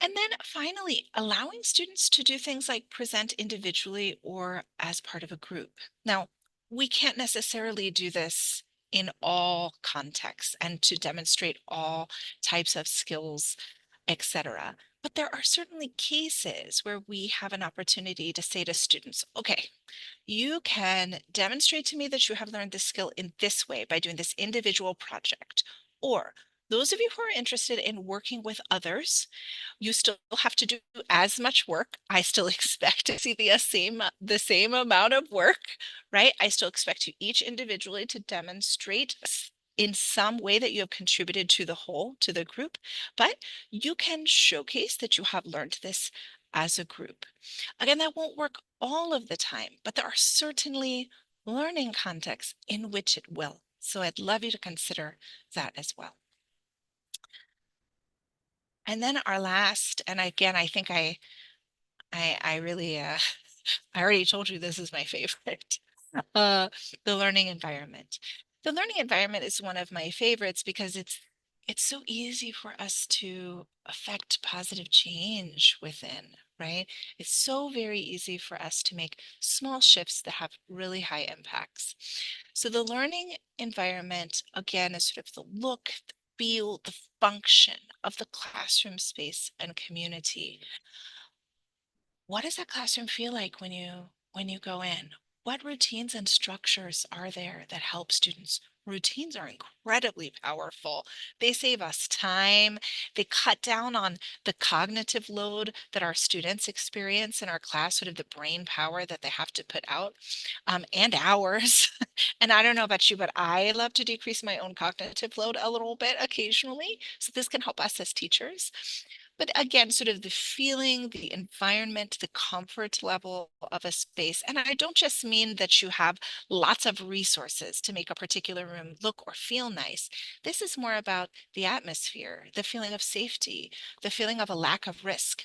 And then finally, allowing students to do things like present individually or as part of a group. Now, we can't necessarily do this in all contexts and to demonstrate all types of skills, etc. But there are certainly cases where we have an opportunity to say to students, okay, you can demonstrate to me that you have learned this skill in this way by doing this individual project. Or those of you who are interested in working with others, you still have to do as much work. I still expect to see the same amount of work, right? I still expect you each individually to demonstrate in some way that you have contributed to the whole, to the group, but you can showcase that you have learned this as a group. Again, that won't work all of the time, but there are certainly learning contexts in which it will. So I'd love you to consider that as well. And then our last, and again, I think I really, I already told you this is my favorite, uh, the learning environment. The learning environment is one of my favorites because it's so easy for us to affect positive change within, right? It's so very easy for us to make small shifts that have really high impacts. So the learning environment, again, is sort of the look, the feel, the function of the classroom space and community. What does that classroom feel like when you go in? What routines and structures are there that help students? Routines are incredibly powerful. They save us time. They cut down on the cognitive load that our students experience in our class, sort of the brain power that they have to put out, and hours. And I don't know about you, but I love to decrease my own cognitive load a little bit occasionally. So this can help us as teachers. But again, sort of the feeling, the environment, the comfort level of a space. And I don't just mean that you have lots of resources to make a particular room look or feel nice. This is more about the atmosphere, the feeling of safety, the feeling of a lack of risk.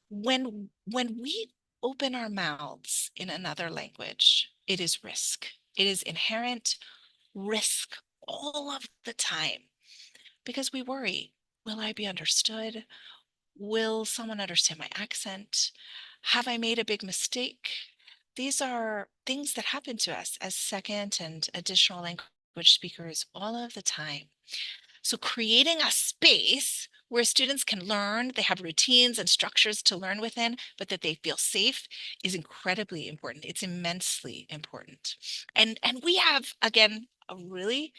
When we open our mouths in another language, it is risk. It is inherent risk all of the time because we worry, will I be understood? Will someone understand my accent? Have I made a big mistake? These are things that happen to us as second and additional language speakers all of the time. So creating a space where students can learn, they have routines and structures to learn within, but that they feel safe is incredibly important. It's immensely important. And we have, again, a really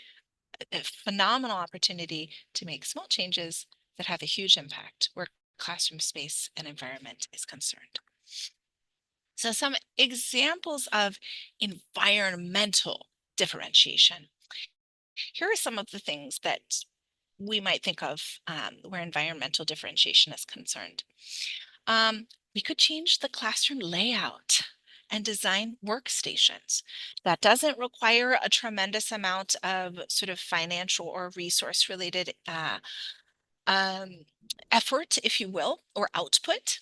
phenomenal opportunity to make small changes that have a huge impact where classroom space and environment is concerned. So some examples of environmental differentiation. Here are some of the things that we might think of where environmental differentiation is concerned. We could change the classroom layout and design workstations. That doesn't require a tremendous amount of sort of financial or resource related effort, if you will, or output.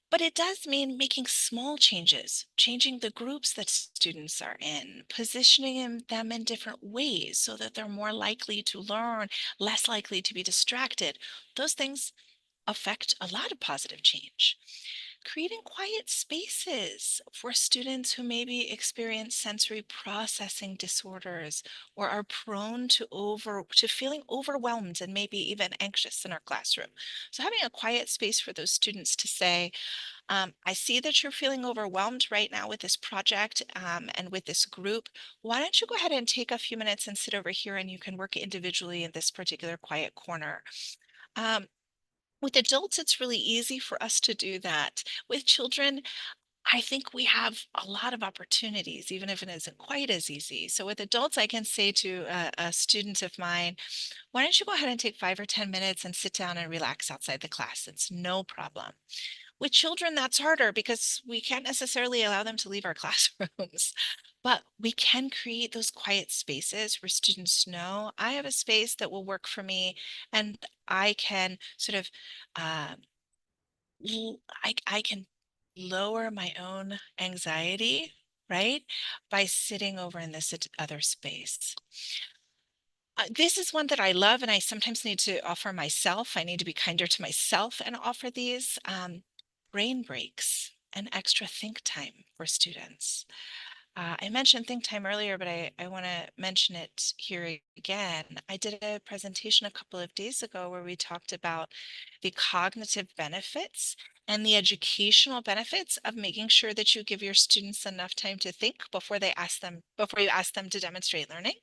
But it does mean making small changes, changing the groups that students are in, positioning them in different ways so that they're more likely to learn, less likely to be distracted. Those things affect a lot of positive change. Creating quiet spaces for students who maybe experience sensory processing disorders or are prone to feeling overwhelmed and maybe even anxious in our classroom. So having a quiet space for those students to say, I see that you're feeling overwhelmed right now with this project and with this group. Why don't you go ahead and take a few minutes and sit over here and you can work individually in this particular quiet corner. Um, with adults, it's really easy for us to do that. With children, I think we have a lot of opportunities, even if it isn't quite as easy. So with adults, I can say to a student of mine, why don't you go ahead and take 5 or 10 minutes and sit down and relax outside the class? It's no problem. With children, that's harder because we can't necessarily allow them to leave our classrooms. But we can create those quiet spaces where students know I have a space that will work for me, and I can sort of, uh, I can lower my own anxiety, right, by sitting over in this other space. This is one that I love, and I sometimes need to offer myself. I need to be kinder to myself and offer these brain breaks and extra think time for students. I mentioned think time earlier, but I want to mention it here again. I did a presentation a couple of days ago where we talked about the cognitive benefits and the educational benefits of making sure that you give your students enough time to think before you ask them to demonstrate learning.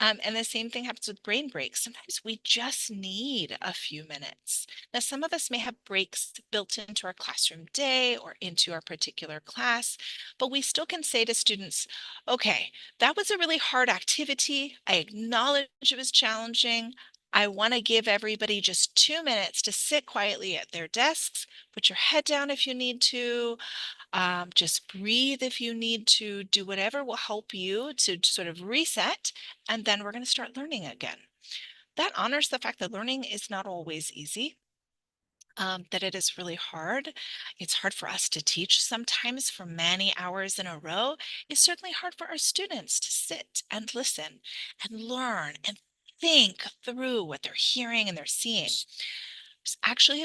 And the same thing happens with brain breaks. Sometimes we just need a few minutes. Now, some of us may have breaks built into our classroom day or into our particular class, but we still can say to students, okay, that was a really hard activity. I acknowledge it was challenging. I want to give everybody just 2 minutes to sit quietly at their desks. Put your head down if you need to. Just breathe if you need to, do whatever will help you to sort of reset, and then we're going to start learning again. That honors the fact that learning is not always easy. That it is really hard. It's hard for us to teach sometimes for many hours in a row. It's certainly hard for our students to sit and listen and learn and think through what they're hearing and they're seeing. There's actually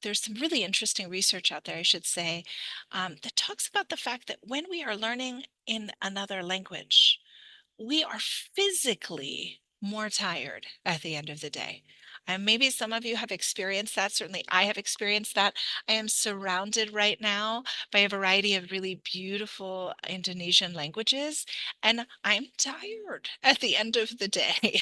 there's some really interesting research out there, I should say, that talks about the fact that when we are learning in another language, we are physically more tired at the end of the day. And maybe some of you have experienced that. Certainly, I have experienced that. I am surrounded right now by a variety of really beautiful Indonesian languages, and I'm tired at the end of the day.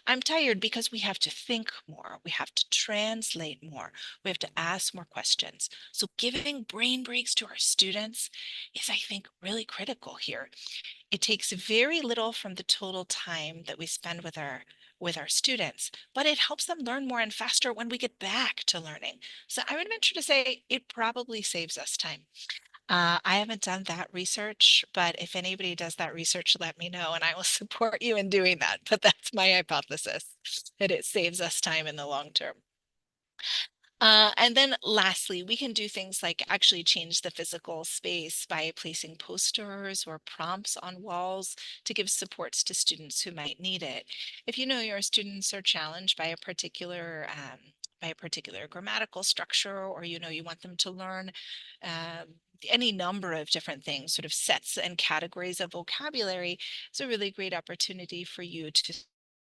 I'm tired because we have to think more, we have to translate more, we have to ask more questions. So, giving brain breaks to our students is, I think, really critical here. It takes very little from the total time that we spend with our students, but it helps them learn more and faster when we get back to learning. So I would venture to say it probably saves us time. I haven't done that research, but if anybody does that research, let me know and I will support you in doing that. But that's my hypothesis, that it saves us time in the long term. And then lastly, we can do things like actually change the physical space by placing posters or prompts on walls to give supports to students who might need it. If you know your students are challenged by a particular grammatical structure, or you know you want them to learn any number of different things, sort of sets and categories of vocabulary, it's a really great opportunity for you to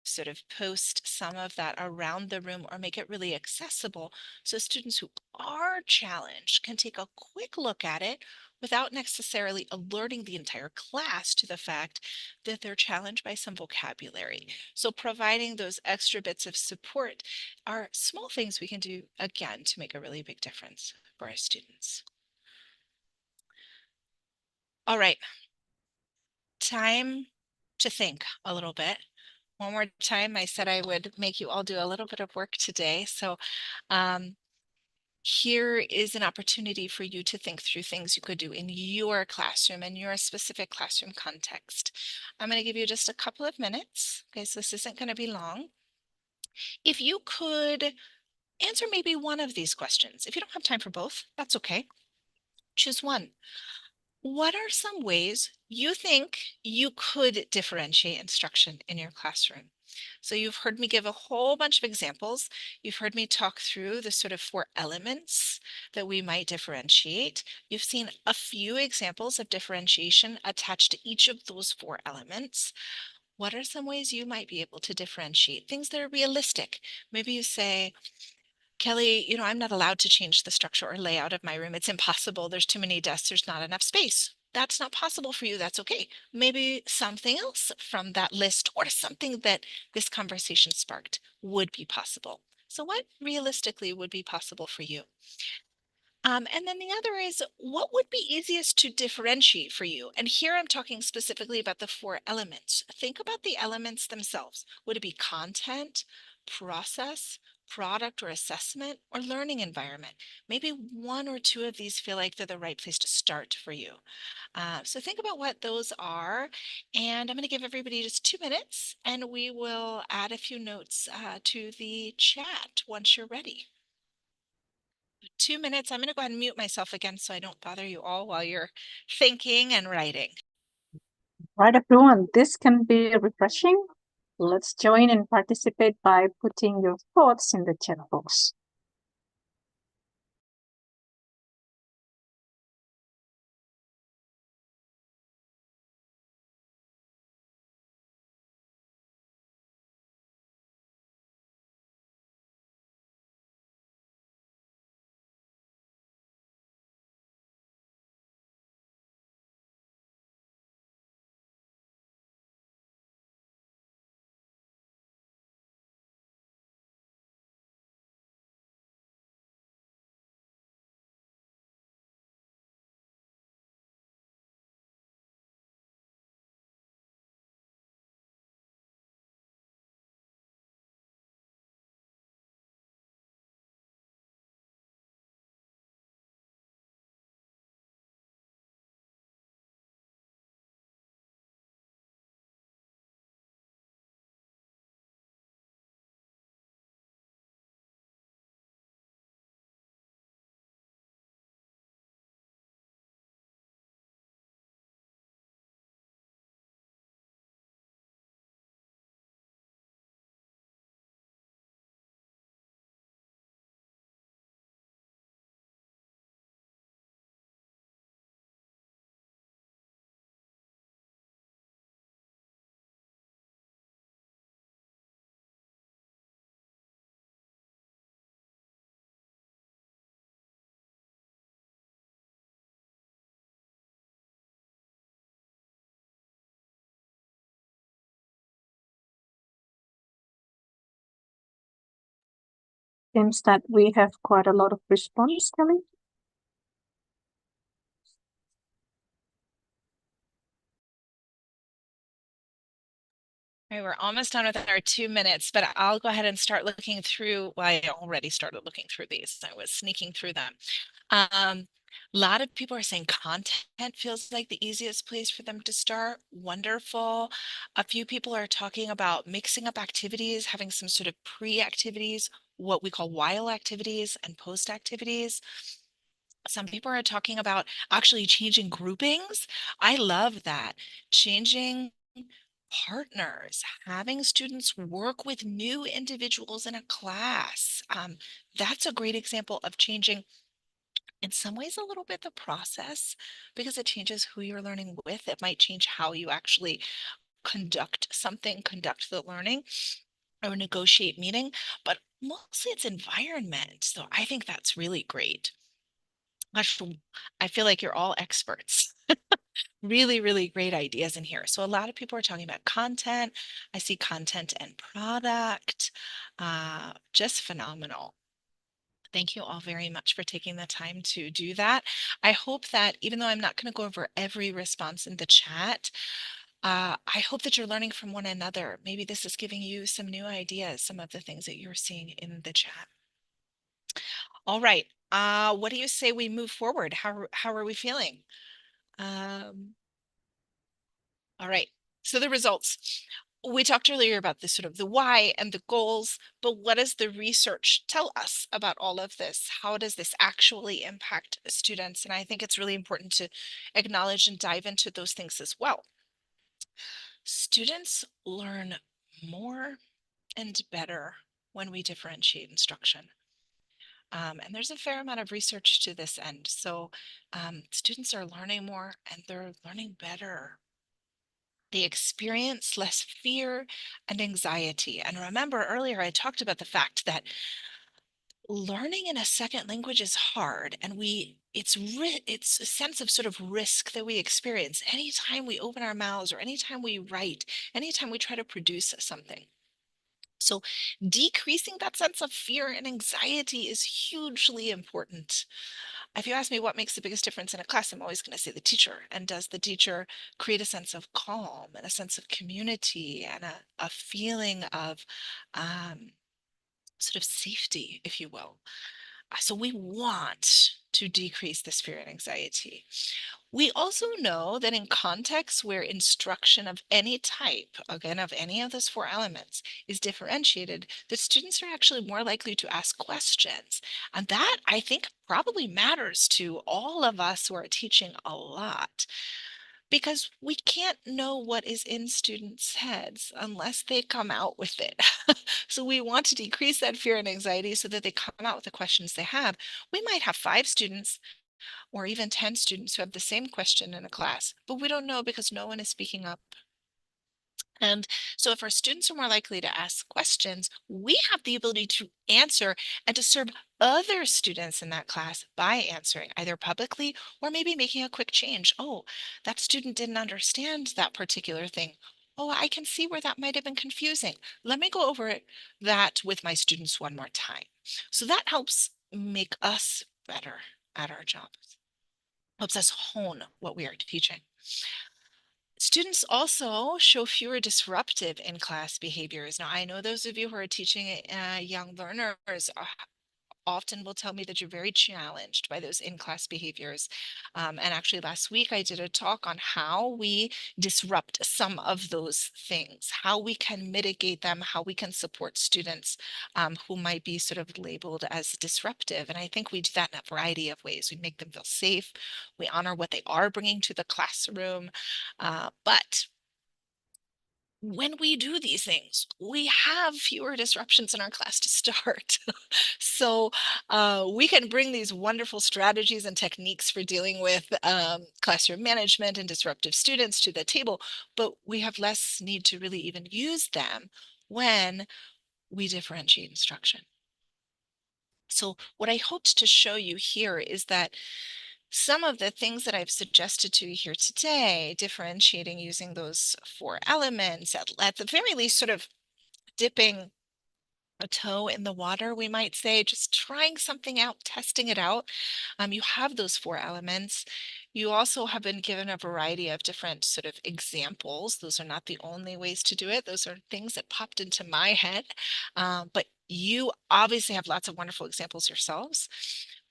sort of post some of that around the room or make it really accessible so students who are challenged can take a quick look at it without necessarily alerting the entire class to the fact that they're challenged by some vocabulary. So providing those extra bits of support are small things we can do again to make a really big difference for our students. All right, time to think a little bit. One more time, I said I would make you all do a little bit of work today. So here is an opportunity for you to think through things you could do in your classroom and your specific classroom context. I'm going to give you just a couple of minutes. Okay, so this isn't going to be long. If you could answer maybe one of these questions. If you don't have time for both, that's okay. Choose one. What are some ways you think you could differentiate instruction in your classroom? So you've heard me give a whole bunch of examples. You've heard me talk through the sort of 4 elements that we might differentiate. You've seen a few examples of differentiation attached to each of those 4 elements. What are some ways you might be able to differentiate? Things that are realistic. Maybe you say, Kelly, I'm not allowed to change the structure or layout of my room. It's impossible. There's too many desks. There's not enough space. That's not possible for you. That's okay. Maybe something else from that list or something that this conversation sparked would be possible. So what realistically would be possible for you? And then the other is, what would be easiest to differentiate for you? And here I'm talking specifically about the 4 elements. Think about the elements themselves. Would it be content, process, product or assessment, or learning environment? Maybe one or two of these feel like they're the right place to start for you. So think about what those are. And I'm going to give everybody just 2 minutes, and we will add a few notes to the chat once you're ready. 2 minutes. I'm going to go ahead and mute myself again so I don't bother you all while you're thinking and writing. Right, everyone, this can be refreshing. Let's join and participate by putting your thoughts in the chat box. Seems that we have quite a lot of response, Kelly. All right, we're almost done with our 2 minutes, but I'll go ahead and start looking through. Well, I already started looking through these. I was sneaking through them. A lot of people are saying content feels like the easiest place for them to start. Wonderful. A few people are talking about mixing up activities, having some sort of pre-activities, what we call while activities and post activities. Some people are talking about actually changing groupings. I love that. Changing partners, having students work with new individuals in a class. That's a great example of changing, in some ways, a little bit the process because it changes who you're learning with. It might change how you actually conduct something, conduct the learning or negotiate meeting, but mostly it's environment. So I think that's really great. Gosh, I feel like you're all experts. Really, really great ideas in here. So a lot of people are talking about content. I see content and product. Just phenomenal. Thank you all very much for taking the time to do that. I hope that even though I'm not going to go over every response in the chat, I hope that you're learning from one another. Maybe this is giving you some new ideas, some of the things that you're seeing in the chat. All right. What do you say we move forward? How are we feeling? Um, all right. So the results. We talked earlier about the sort of the why and the goals, but what does the research tell us about all of this? How does this actually impact students? And I think it's really important to acknowledge and dive into those things as well. Students learn more and better when we differentiate instruction. And there's a fair amount of research to this end. So students are learning more and they're learning better. They experience less fear and anxiety. And remember earlier, I talked about the fact that learning in a second language is hard and it's a sense of sort of risk that we experience anytime we open our mouths or anytime we write, anytime we try to produce something. So decreasing that sense of fear and anxiety is hugely important. If you ask me what makes the biggest difference in a class, I'm always going to say the teacher. And does the teacher create a sense of calm and a sense of community and a feeling of sort of safety, if you will? So we want to decrease this fear and anxiety. We also know that in contexts where instruction of any type, again, of any of those four elements is differentiated, that students are actually more likely to ask questions. And that, I think, probably matters to all of us who are teaching a lot because we can't know what is in students' heads unless they come out with it. So we want to decrease that fear and anxiety so that they come out with the questions they have. We might have 5 students or even 10 students who have the same question in a class, but we don't know because no one is speaking up. And so if our students are more likely to ask questions, we have the ability to answer and to serve other students in that class by answering either publicly or maybe making a quick change. Oh, that student didn't understand that particular thing. Oh, I can see where that might have been confusing. Let me go over that with my students one more time. So that helps make us better at our jobs, helps us hone what we are teaching. Students also show fewer disruptive in-class behaviors. Now, I know those of you who are teaching young learners often will tell me that you're very challenged by those in-class behaviors. And actually last week I did a talk on how we disrupt some of those things, how we can mitigate them, how we can support students who might be sort of labeled as disruptive. And I think we do that in a variety of ways. We make them feel safe. We honor what they are bringing to the classroom. But when we do these things, we have fewer disruptions in our class to start. So we can bring these wonderful strategies and techniques for dealing with classroom management and disruptive students to the table, but we have less need to really even use them when we differentiate instruction. So what I hoped to show you here is that some of the things that I've suggested to you here today, differentiating using those four elements, at the very least, sort of dipping a toe in the water, we might say, just trying something out, testing it out. You have those four elements. You also have been given a variety of different sort of examples. Those are not the only ways to do it. Those are things that popped into my head. But you obviously have lots of wonderful examples yourselves.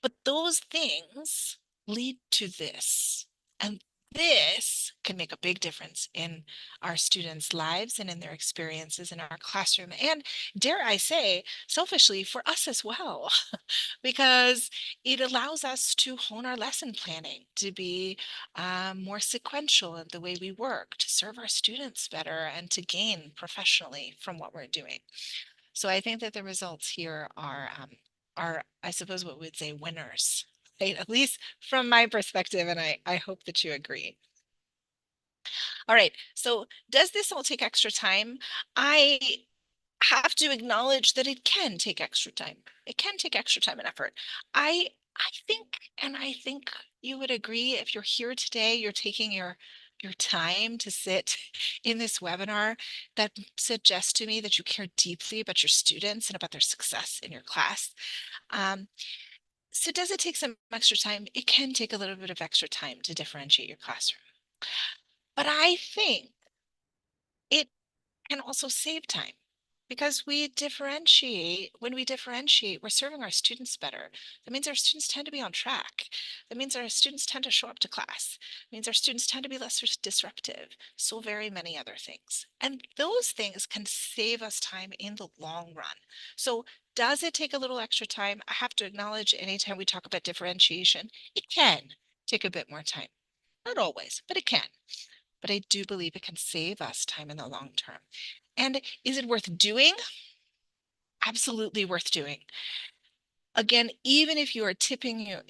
But those things lead to this. And this can make a big difference in our students' lives and in their experiences in our classroom. And dare I say, selfishly, for us as well, because it allows us to hone our lesson planning, to be more sequential in the way we work, to serve our students better, and to gain professionally from what we're doing. So I think that the results here are, I suppose, what we'd say winners, right? At least from my perspective, and I hope that you agree. All right, so does this all take extra time? I have to acknowledge that it can take extra time. It can take extra time and effort. I think, and I think you would agree, if you're here today, you're taking your time to sit in this webinar, that suggests to me that you care deeply about your students and about their success in your class. Um, so does it take some extra time? It can take a little bit of extra time to differentiate your classroom. But I think it can also save time. Because we differentiate, when we differentiate, we're serving our students better. That means our students tend to be on track. That means our students tend to show up to class. It means our students tend to be less disruptive. So very many other things. And those things can save us time in the long run. So does it take a little extra time? I have to acknowledge anytime we talk about differentiation, it can take a bit more time. Not always, but it can. But I do believe it can save us time in the long term. And is it worth doing? Absolutely worth doing. Again, even if you are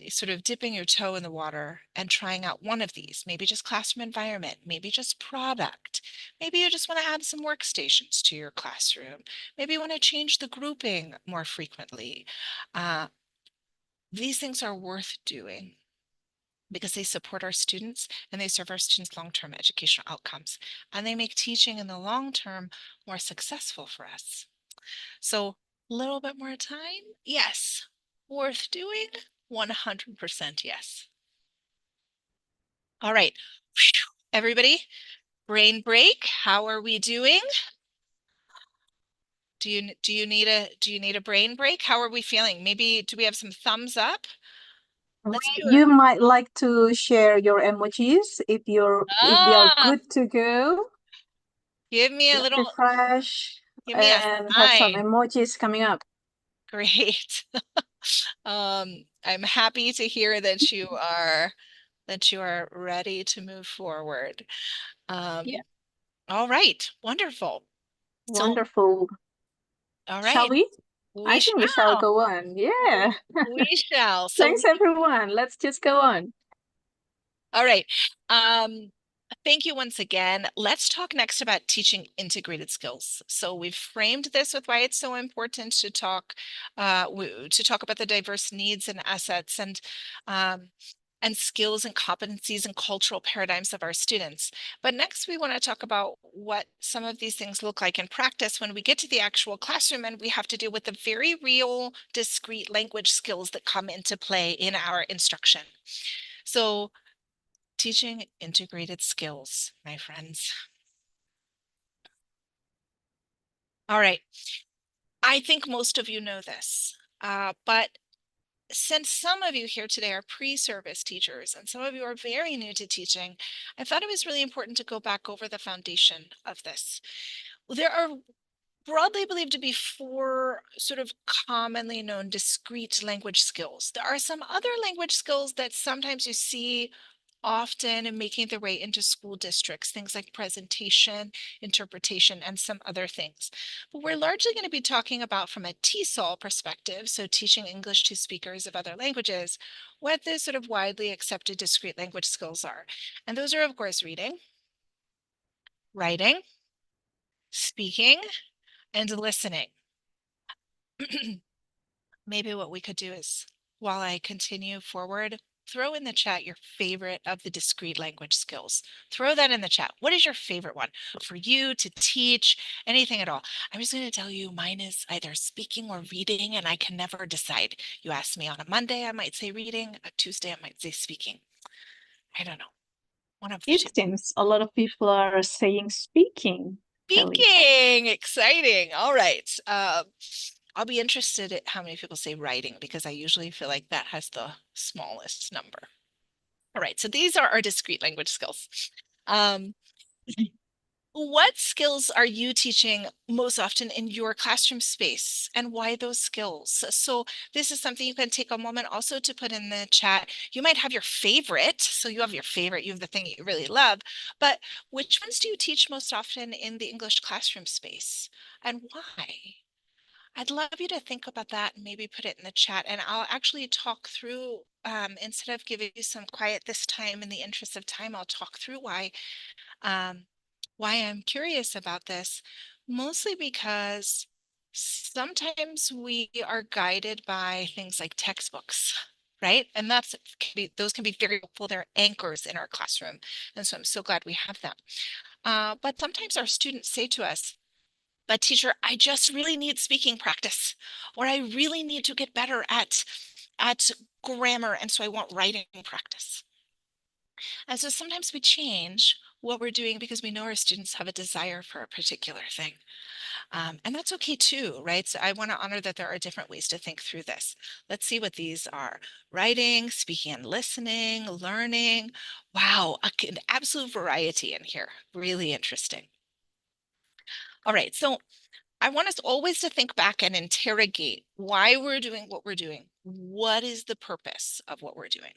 sort of dipping your toe in the water and trying out one of these, maybe just classroom environment, maybe just product, maybe you just want to add some workstations to your classroom, maybe you want to change the grouping more frequently. These things are worth doing because they support our students and they serve our students' long-term educational outcomes, and they make teaching in the long term more successful for us. So a little bit more time? Yes. Worth doing? 100% yes. All right. Everybody, brain break. How are we doing? Do you need a brain break? How are we feeling? Maybe do we have some thumbs up? Let's do it. You might like to share your emojis if we are Ah, good to go. give me a Let's little, refresh give me a and have some sign. emojis coming up. Great. I'm happy to hear that you are ready to move forward. Yeah. All right, wonderful. So, Wonderful. all Shall right, we? we I think we shall shall. go on. Yeah. We shall. So, Thanks, everyone. Let's just go on. all right. Um, Thank you once again. Let's talk next about teaching integrated skills. So we've framed this with why it's so important to talk about the diverse needs and assets and skills and competencies and cultural paradigms of our students. But next, we want to talk about what some of these things look like in practice when we get to the actual classroom and we have to deal with the very real, discrete language skills that come into play in our instruction. So teaching integrated skills, my friends. All right. I think most of you know this, but since some of you here today are pre-service teachers and some of you are very new to teaching, I thought it was really important to go back over the foundation of this. There are broadly believed to be four sort of commonly known discrete language skills. There are some other language skills that sometimes you see often making their way into school districts, things like presentation, interpretation, and some other things. But we're largely going to be talking about from a TESOL perspective, so teaching English to speakers of other languages, what the sort of widely accepted discrete language skills are. And those are, of course, reading, writing, speaking, and listening. Maybe what we could do is, while I continue forward, throw in the chat your favorite of the discrete language skills. Throw that in the chat. What is your favorite one for you to teach? Anything at all? I'm just going to tell you mine is either speaking or reading, and I can never decide. You ask me on a Monday, I might say reading. A Tuesday, I might say speaking. I don't know. One of the two. It seems a lot of people are saying speaking, Kelly. Speaking, exciting. All right. I'll be interested at how many people say writing because I usually feel like that has the smallest number. All right, so these are our discrete language skills. Um, what skills are you teaching most often in your classroom space and why those skills? So this is something you can take a moment also to put in the chat. You might have your favorite, so you have your favorite, you have the thing you really love, but which ones do you teach most often in the English classroom space and why? I'd love you to think about that and maybe put it in the chat, and I'll actually talk through, instead of giving you some quiet this time, in the interest of time, I'll talk through um, why I'm curious about this, mostly because sometimes we are guided by things like textbooks, right? And those can be very helpful. They're anchors in our classroom. And so I'm so glad we have them. But sometimes our students say to us, but teacher, I just really need speaking practice, or I really need to get better at grammar, and so I want writing practice. And so sometimes we change what we're doing because we know our students have a desire for a particular thing. And that's okay too, right? So I want to honor that there are different ways to think through this. Let's see what these are. Writing, speaking and listening, learning. Wow, an absolute variety in here. Really interesting. All right, so I want us always to think back and interrogate why we're doing what we're doing. What is the purpose of what we're doing?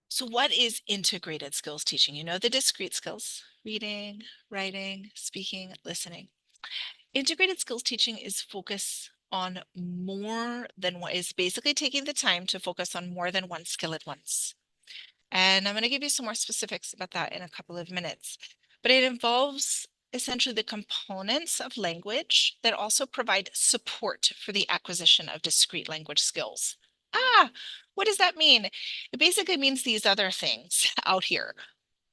So what is integrated skills teaching? You know the discrete skills, reading, writing, speaking, listening. Integrated skills teaching is focus on more than one, is basically taking the time to focus on more than one skill at once. And I'm going to give you some more specifics about that in a couple of minutes. But it involves essentially the components of language that also provide support for the acquisition of discrete language skills. What does that mean? It basically means these other things out here: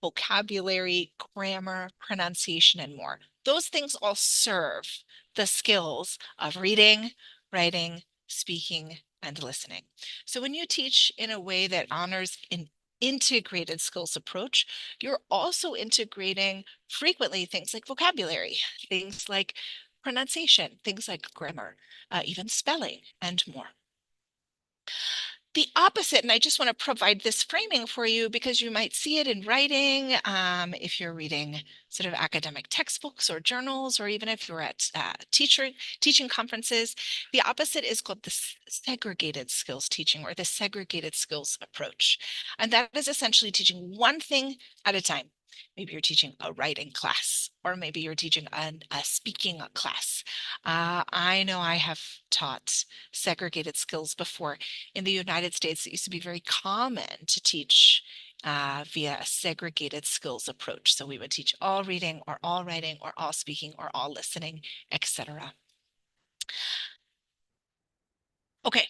vocabulary, grammar, pronunciation, and more. Those things all serve the skills of reading, writing, speaking, and listening. So when you teach in a way that honors an integrated skills approach, you're also integrating frequently things like vocabulary, things like pronunciation, things like grammar, even spelling, and more. The opposite, and I just want to provide this framing for you because you might see it in writing, if you're reading sort of academic textbooks or journals, or even if you're at teaching conferences. The opposite is called the segregated skills teaching, or the segregated skills approach. And that is essentially teaching one thing at a time. Maybe you're teaching a writing class, or maybe you're teaching a speaking class. I know I have taught segregated skills before. In the United States, it used to be very common to teach via a segregated skills approach. So we would teach all reading, or all writing, or all speaking, or all listening, etc. Okay.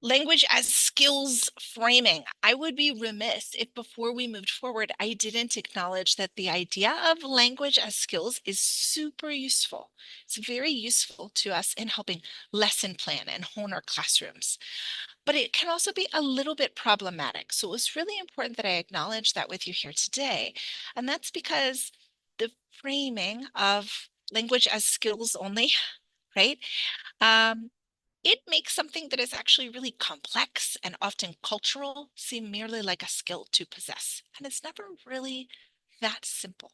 Language as skills framing. I would be remiss if before we moved forward, I didn't acknowledge that the idea of language as skills is super useful. It's very useful to us in helping lesson plan and hone our classrooms. But it can also be a little bit problematic. So it's really important that I acknowledge that with you here today. And that's because the framing of language as skills only, right? Um, it makes something that is actually really complex and often cultural seem merely like a skill to possess. And it's never really that simple.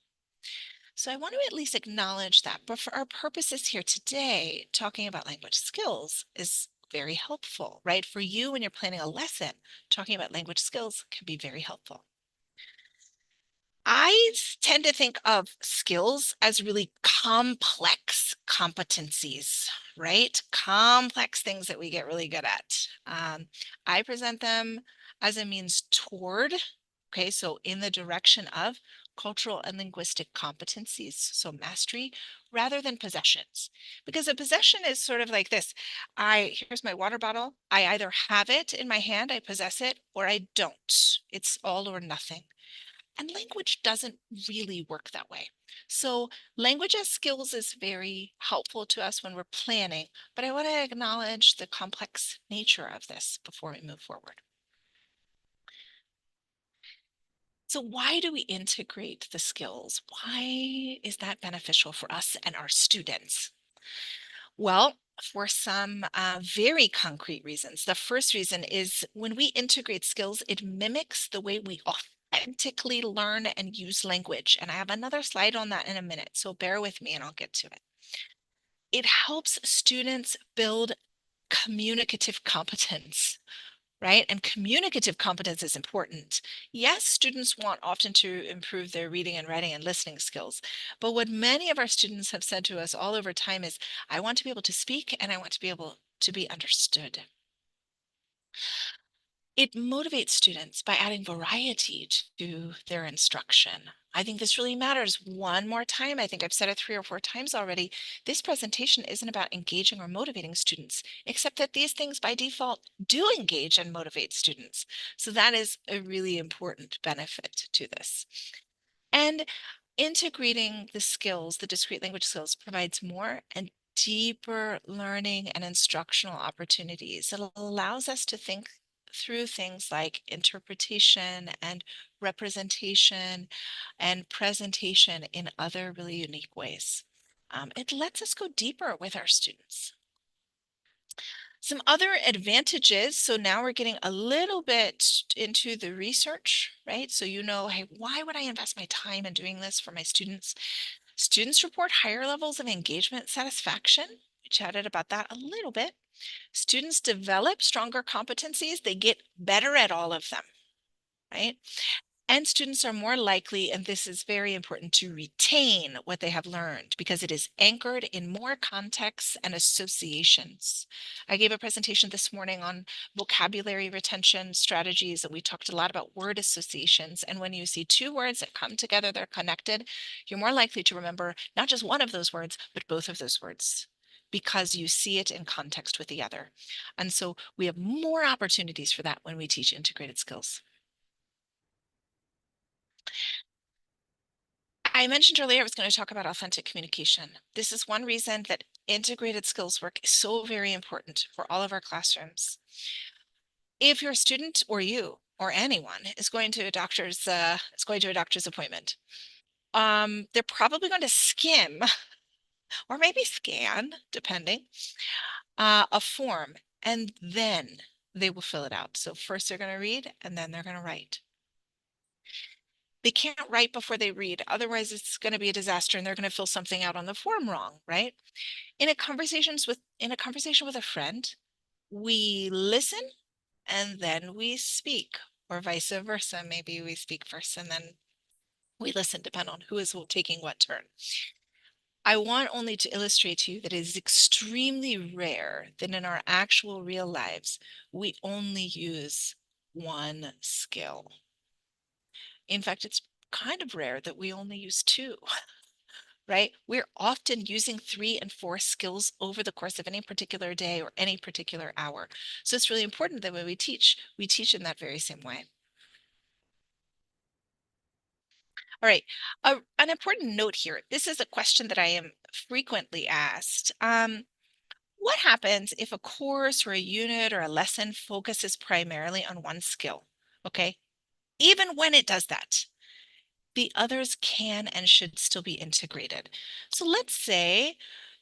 So I want to at least acknowledge that. But for our purposes here today, talking about language skills is very helpful, right? For you, when you're planning a lesson, talking about language skills can be very helpful. I tend to think of skills as really complex competencies, right? Complex things that we get really good at. I present them as a means toward, okay, so in the direction of cultural and linguistic competencies, so mastery, rather than possessions. Because a possession is sort of like this. Here's my water bottle. I either have it in my hand, I possess it, or I don't. It's all or nothing. And language doesn't really work that way. So language as skills is very helpful to us when we're planning, but I want to acknowledge the complex nature of this before we move forward. So why do we integrate the skills? Why is that beneficial for us and our students? Well, for some very concrete reasons. The first reason is when we integrate skills, it mimics the way we authentically learn and use language. And I have another slide on that in a minute, so bear with me and I'll get to it. It helps students build communicative competence, right? And communicative competence is important. Yes, students want often to improve their reading and writing and listening skills. But what many of our students have said to us all over time is, I want to be able to speak and I want to be able to be understood. It motivates students by adding variety to their instruction. I think this really matters. One more time, I think I've said it 3 or 4 times already. This presentation isn't about engaging or motivating students, except that these things by default do engage and motivate students. So that is a really important benefit to this. And integrating the skills, the discrete language skills, provides more and deeper learning and instructional opportunities. It allows us to think through things like interpretation and representation and presentation in other really unique ways. It lets us go deeper with our students. Some other advantages. So now we're getting a little bit into the research, right? So you know, hey, why would I invest my time in doing this for my students? Students report higher levels of engagement satisfaction. We chatted about that a little bit. Students develop stronger competencies. They get better at all of them, right? And students are more likely, and this is very important, to retain what they have learned because it is anchored in more contexts and associations. I gave a presentation this morning on vocabulary retention strategies, and we talked a lot about word associations. And when you see two words that come together, they're connected, you're more likely to remember not just one of those words, but both of those words because you see it in context with the other. And so we have more opportunities for that when we teach integrated skills. I mentioned earlier I was going to talk about authentic communication. This is one reason that integrated skills work is so very important for all of our classrooms. If your student or you or anyone is going to a doctor's appointment, they're probably going to skim or maybe scan, depending, a form, and then they will fill it out. So first they're going to read and then they're going to write. They can't write before they read. Otherwise, it's going to be a disaster and they're going to fill something out on the form wrong, right? In a conversation with a friend, we listen and then we speak, or vice versa. Maybe we speak first and then we listen, depending on who is taking what turn. I want only to illustrate to you that it is extremely rare that in our actual real lives, we only use one skill. In fact, it's kind of rare that we only use two, right? We're often using 3 and 4 skills over the course of any particular day or any particular hour. So it's really important that when we teach in that very same way. All right, an important note here. This is a question that I am frequently asked. What happens if a course or a unit or a lesson focuses primarily on one skill? Okay, even when it does that, the others can and should still be integrated. So let's say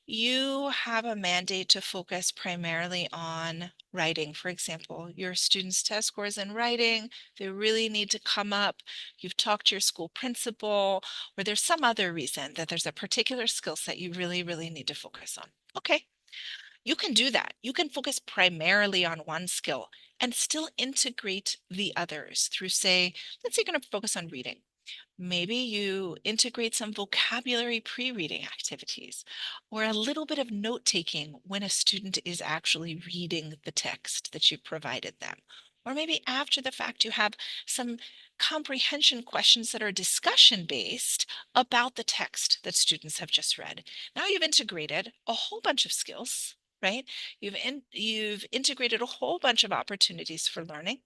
you have a mandate to focus primarily on writing. For example, your students' test scores in writing, they really need to come up. You've talked to your school principal, or there's some other reason that there's a particular skill set you really, really need to focus on. Okay, you can do that. You can focus primarily on one skill and still integrate the others through, say, let's say you're going to focus on reading. Maybe you integrate some vocabulary pre-reading activities or a little bit of note taking when a student is actually reading the text that you provided them. Or maybe after the fact, you have some comprehension questions that are discussion based about the text that students have just read. Now you've integrated a whole bunch of skills, right? You've integrated a whole bunch of opportunities for learning.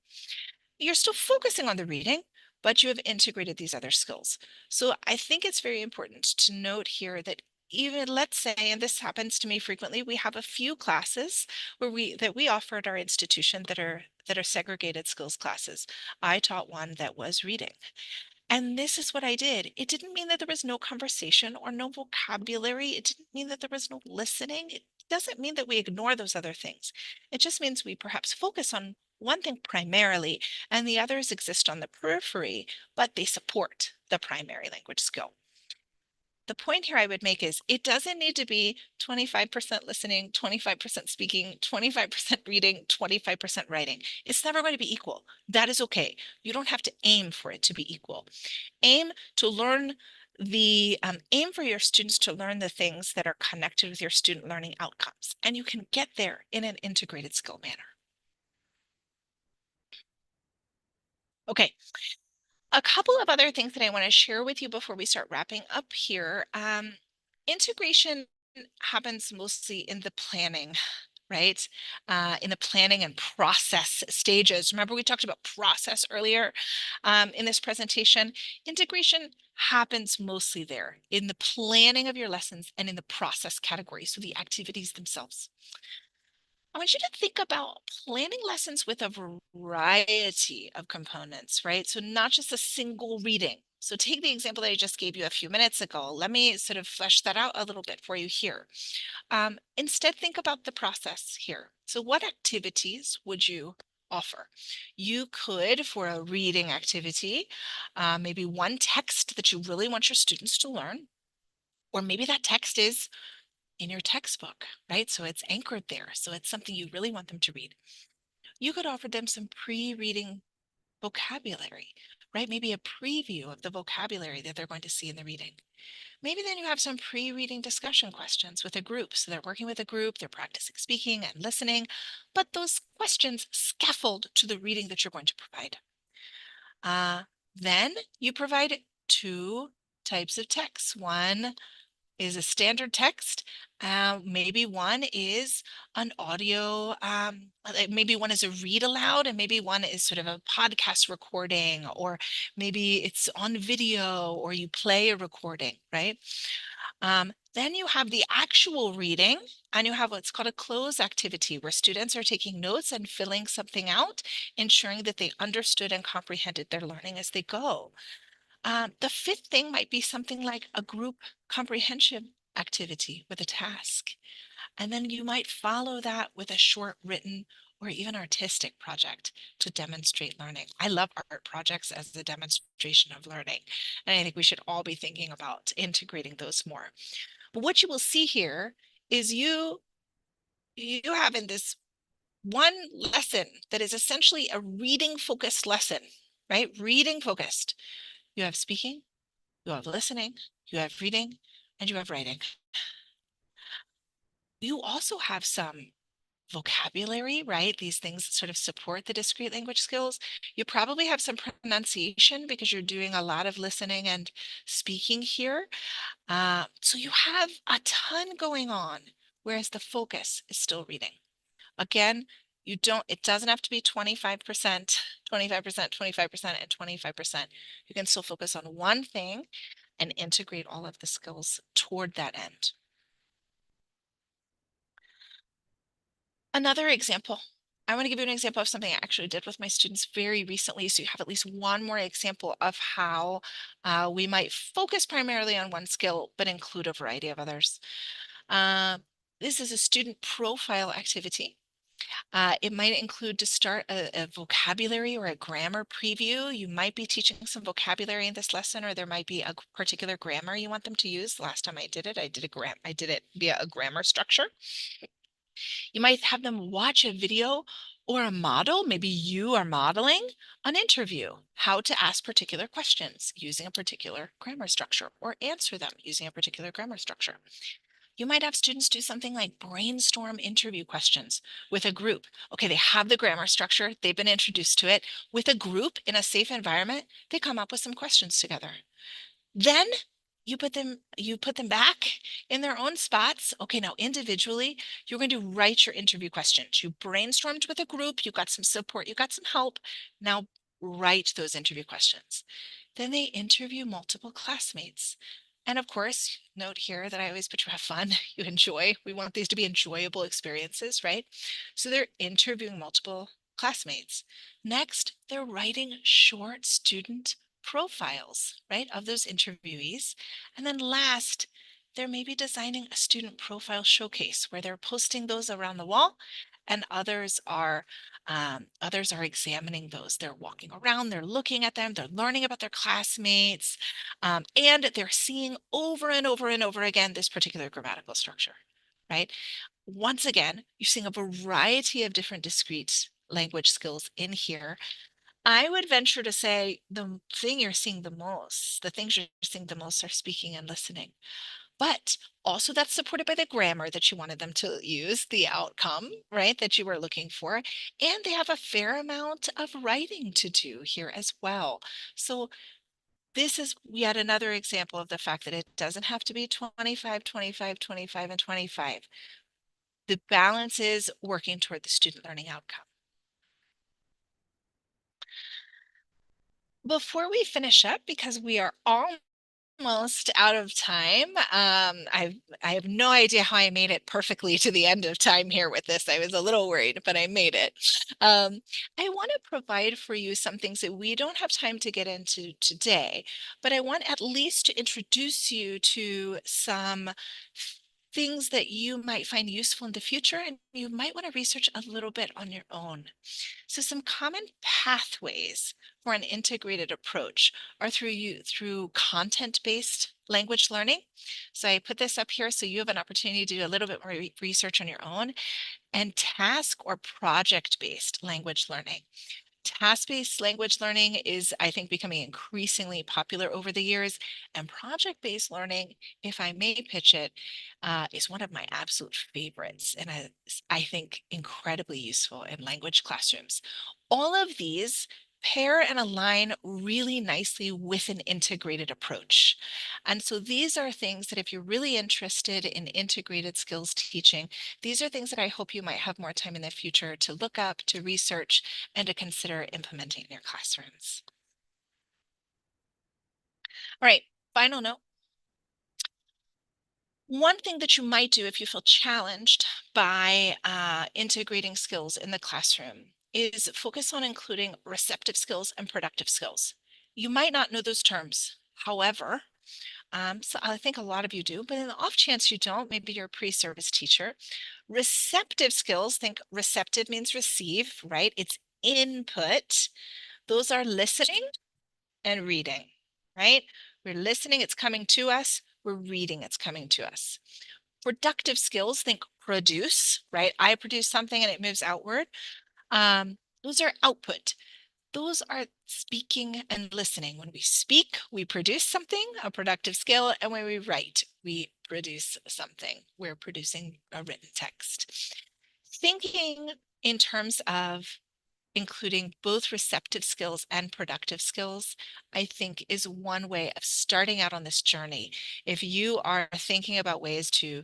You're still focusing on the reading, but you have integrated these other skills. So I think it's very important to note here that even let's say, and this happens to me frequently, we have a few classes where we offer at our institution that are segregated skills classes. I taught one that was reading. And this is what I did. It didn't mean that there was no conversation or no vocabulary. It didn't mean that there was no listening. It doesn't mean that we ignore those other things. It just means we perhaps focus on one thing primarily and the others exist on the periphery, but they support the primary language skill. The point here I would make is it doesn't need to be 25% listening, 25% speaking, 25% reading, 25% writing. It's never going to be equal. That is okay. You don't have to aim for it to be equal. Aim to learn aim for your students to learn the things that are connected with your student learning outcomes. And you can get there in an integrated skill manner. Okay, a couple of other things that I want to share with you before we start wrapping up here. Integration happens mostly in the planning, right? In the planning and process stages. Remember, we talked about process earlier in this presentation. Integration happens mostly there in the planning of your lessons and in the process category, so the activities themselves. I want you to think about planning lessons with a variety of components, right? So not just a single reading. So take the example that I just gave you a few minutes ago. Let me sort of flesh that out a little bit for you here. Instead, think about the process here. So what activities would you offer? You could, for a reading activity, maybe one text that you really want your students to learn, or maybe that text is in your textbook, right? So it's anchored there. So it's something you really want them to read. You could offer them some pre-reading vocabulary, right? Maybe a preview of the vocabulary that they're going to see in the reading. Maybe then you have some pre-reading discussion questions with a group. So they're working with a group, they're practicing speaking and listening, but those questions scaffold to the reading that you're going to provide. Then you provide two types of text. One is a standard text. Maybe one is an audio, maybe one is a read aloud, and maybe one is sort of a podcast recording, or maybe it's on video, or you play a recording, right? Then you have the actual reading, and you have what's called a cloze activity, where students are taking notes and filling something out, ensuring that they understood and comprehended their learning as they go. The fifth thing might be something like a group comprehension activity with a task. And then you might follow that with a short written or even artistic project to demonstrate learning. I love art projects as a demonstration of learning. And I think we should all be thinking about integrating those more. But what you will see here is you have in this one lesson that is essentially a reading focused lesson, right? Reading focused. You have speaking, you have listening, you have reading, and you have writing. You also have some vocabulary, right? These things sort of support the discrete language skills. You probably have some pronunciation because you're doing a lot of listening and speaking here. So you have a ton going on, whereas the focus is still reading. Again, it doesn't have to be 25%, 25%, 25%, and 25%. You can still focus on one thing and integrate all of the skills toward that end. Another example. I want to give you an example of something I actually did with my students very recently, so you have at least one more example of how we might focus primarily on one skill, but include a variety of others. This is a student profile activity. It might include to start a vocabulary or a grammar preview. You might be teaching some vocabulary in this lesson, or there might be a particular grammar you want them to use. The last time I did it, I did it via a grammar structure. You might have them watch a video or a model. Maybe you are modeling an interview, how to ask particular questions using a particular grammar structure, or answer them using a particular grammar structure. You might have students do something like brainstorm interview questions with a group. Okay, they have the grammar structure, they've been introduced to it. With a group in a safe environment, they come up with some questions together. Then you put them back in their own spots. Okay, now individually, you're going to write your interview questions. You brainstormed with a group, you got some support, you got some help. Now write those interview questions. Then they interview multiple classmates. And of course, note here that I always put you have fun, you enjoy. We want these to be enjoyable experiences, right? So they're interviewing multiple classmates. Next, they're writing short student profiles, right, of those interviewees. And then last, they're maybe designing a student profile showcase where they're posting those around the wall, and others are examining those. They're walking around, they're looking at them, they're learning about their classmates, and they're seeing over and over and over again this particular grammatical structure, right? Once again, you're seeing a variety of different discrete language skills in here. I would venture to say the thing you're seeing the most, the things you're seeing the most are speaking and listening. But also that's supported by the grammar that you wanted them to use, the outcome, right, that you were looking for. And they have a fair amount of writing to do here as well. So this is yet another example of the fact that it doesn't have to be 25, 25, 25, and 25. The balance is working toward the student learning outcome. Before we finish up, because we are almost out of time. I have no idea how I made it perfectly to the end of time here with this. I was a little worried, but I made it. I want to provide for you some things that we don't have time to get into today, but I want at least to introduce you to some things that you might find useful in the future, and you might want to research a little bit on your own. So some common pathways for an integrated approach are through content-based language learning. So I put this up here so you have an opportunity to do a little bit more research on your own, and task or project-based language learning. Task-based language learning is, I think, becoming increasingly popular over the years, and project-based learning, if I may pitch it, is one of my absolute favorites, and I think incredibly useful in language classrooms. All of these pair and align really nicely with an integrated approach. And so these are things that if you're really interested in integrated skills teaching, these are things that I hope you might have more time in the future to look up, to research, and to consider implementing in your classrooms. All right, final note. One thing that you might do if you feel challenged by integrating skills in the classroom is focus on including receptive skills and productive skills. You might not know those terms. However, so I think a lot of you do, but in the off chance you don't, maybe you're a pre-service teacher. Receptive skills, think receptive means receive, right? It's input. Those are listening and reading, right? We're listening, it's coming to us. We're reading, it's coming to us. Productive skills, think produce, right? I produce something and it moves outward. Those are output. Those are speaking and listening. When we speak, we produce something, a productive skill, and when we write, we produce something. We're producing a written text. Thinking in terms of including both receptive skills and productive skills, I think is one way of starting out on this journey. If you are thinking about ways to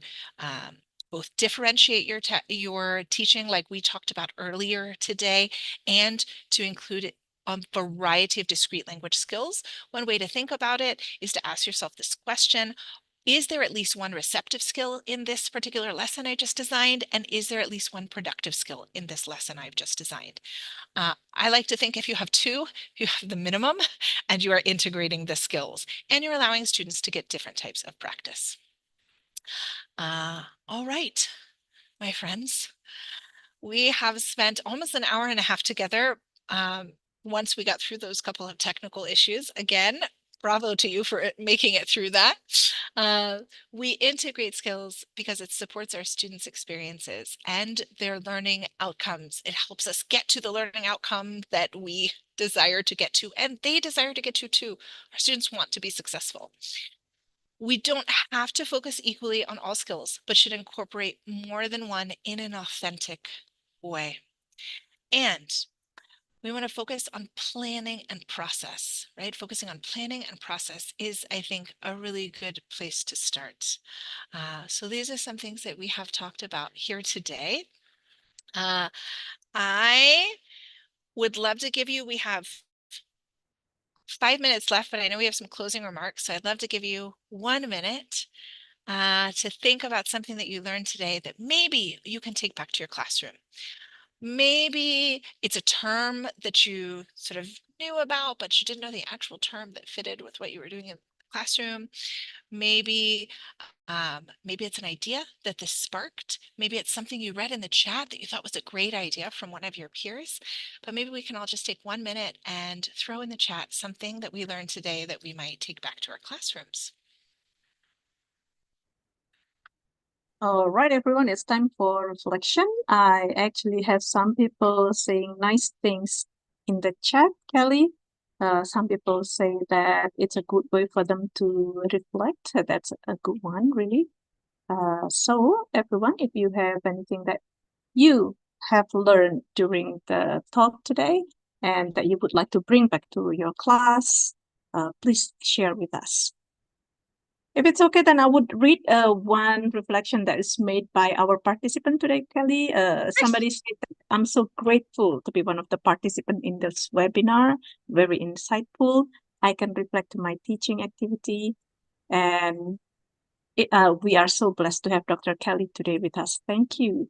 both differentiate your teaching, like we talked about earlier today, and to include a variety of discrete language skills, one way to think about it is to ask yourself this question: is there at least one receptive skill in this particular lesson I just designed? And is there at least one productive skill in this lesson I've just designed? I like to think if you have two, you have the minimum and you are integrating the skills and you're allowing students to get different types of practice. All right, my friends, we have spent almost an hour and a half together. Once we got through those couple of technical issues, again, bravo to you for making it through that. We integrate skills because it supports our students' experiences and their learning outcomes. It helps us get to the learning outcome that we desire to get to, and they desire to get to too. Our students want to be successful. We don't have to focus equally on all skills, but should incorporate more than one in an authentic way. And we want to focus on planning and process, right? Focusing on planning and process is, I think, a really good place to start. So these are some things that we have talked about here today. I would love to give you, we have 5 minutes left, but I know we have some closing remarks. So I'd love to give you 1 minute to think about something that you learned today that maybe you can take back to your classroom. Maybe it's a term that you sort of knew about, but you didn't know the actual term that fitted with what you were doing in the classroom. Maybe maybe it's an idea that this sparked. Maybe it's something you read in the chat that you thought was a great idea from one of your peers. But maybe we can all just take 1 minute and throw in the chat something that we learned today that we might take back to our classrooms. All right, everyone, it's time for reflection. I actually have some people saying nice things in the chat, Kelly. Some people say that it's a good way for them to reflect. That's a good one, really. So everyone, if you have anything that you have learned during the talk today and that you would like to bring back to your class, please share with us. If it's okay, then I would read one reflection that is made by our participant today, Kelly. Somebody said that I'm so grateful to be one of the participants in this webinar, very insightful. I can reflect my teaching activity And we are so blessed to have Dr. Kelly today with us. Thank you.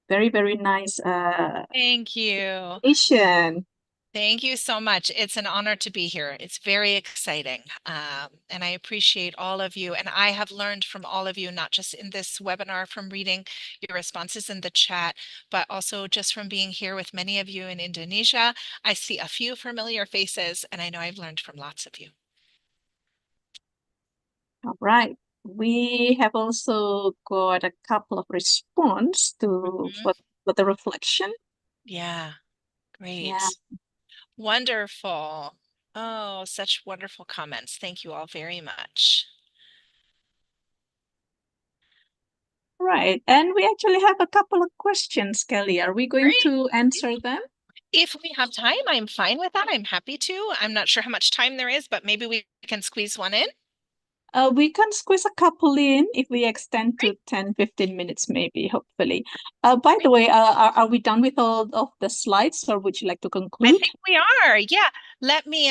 Very, very nice Thank you. presentation. Thank you so much. It's an honor to be here. It's very exciting. And I appreciate all of you. And I have learned from all of you, not just in this webinar from reading your responses in the chat, but also just from being here with many of you in Indonesia. I see a few familiar faces, and I know I've learned from lots of you. All right. We have also got a couple of response to for the reflection. Yeah, great. Yeah. Wonderful. Oh, such wonderful comments. Thank you all very much. Right. And we actually have a couple of questions, Kelly. Are we going Great. to answer them? If we have time, I'm fine with that. I'm happy to. I'm not sure how much time there is, but maybe we can squeeze one in. We can squeeze a couple in if we extend to 10, 15 minutes, maybe, hopefully. By the way, are we done with all of the slides, or would you like to I conclude? think we are. Yeah. Let me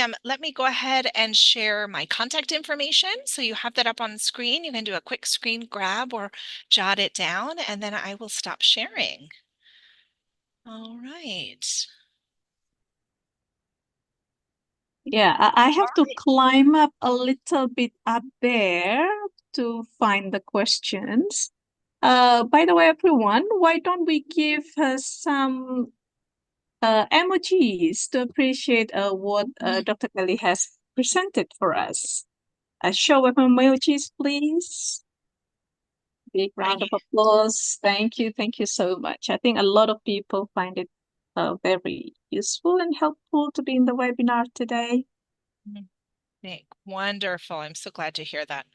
go ahead and share my contact information. So you have that up on screen. You can do a quick screen grab or jot it down, and then I will stop sharing. All right. Yeah, I have to climb up a little bit up there to find the questions. By the way, everyone, why don't we give some emojis to appreciate what Dr. Kelly has presented for us? A show of emojis, please. Big round of applause. Thank you. Thank you so much. I think a lot of people find it very useful and helpful to be in the webinar today. Wonderful. I'm so glad to hear that.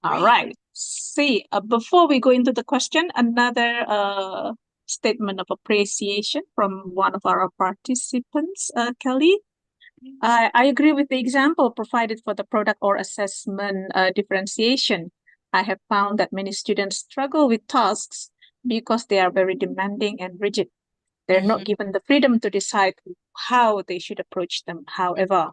All Great. right. See, before we go into the question, another statement of appreciation from one of our participants, Kelly. I agree with the example provided for the product or assessment differentiation. I have found that many students struggle with tasks because they are very demanding and rigid. They're not given the freedom to decide how they should approach them. However,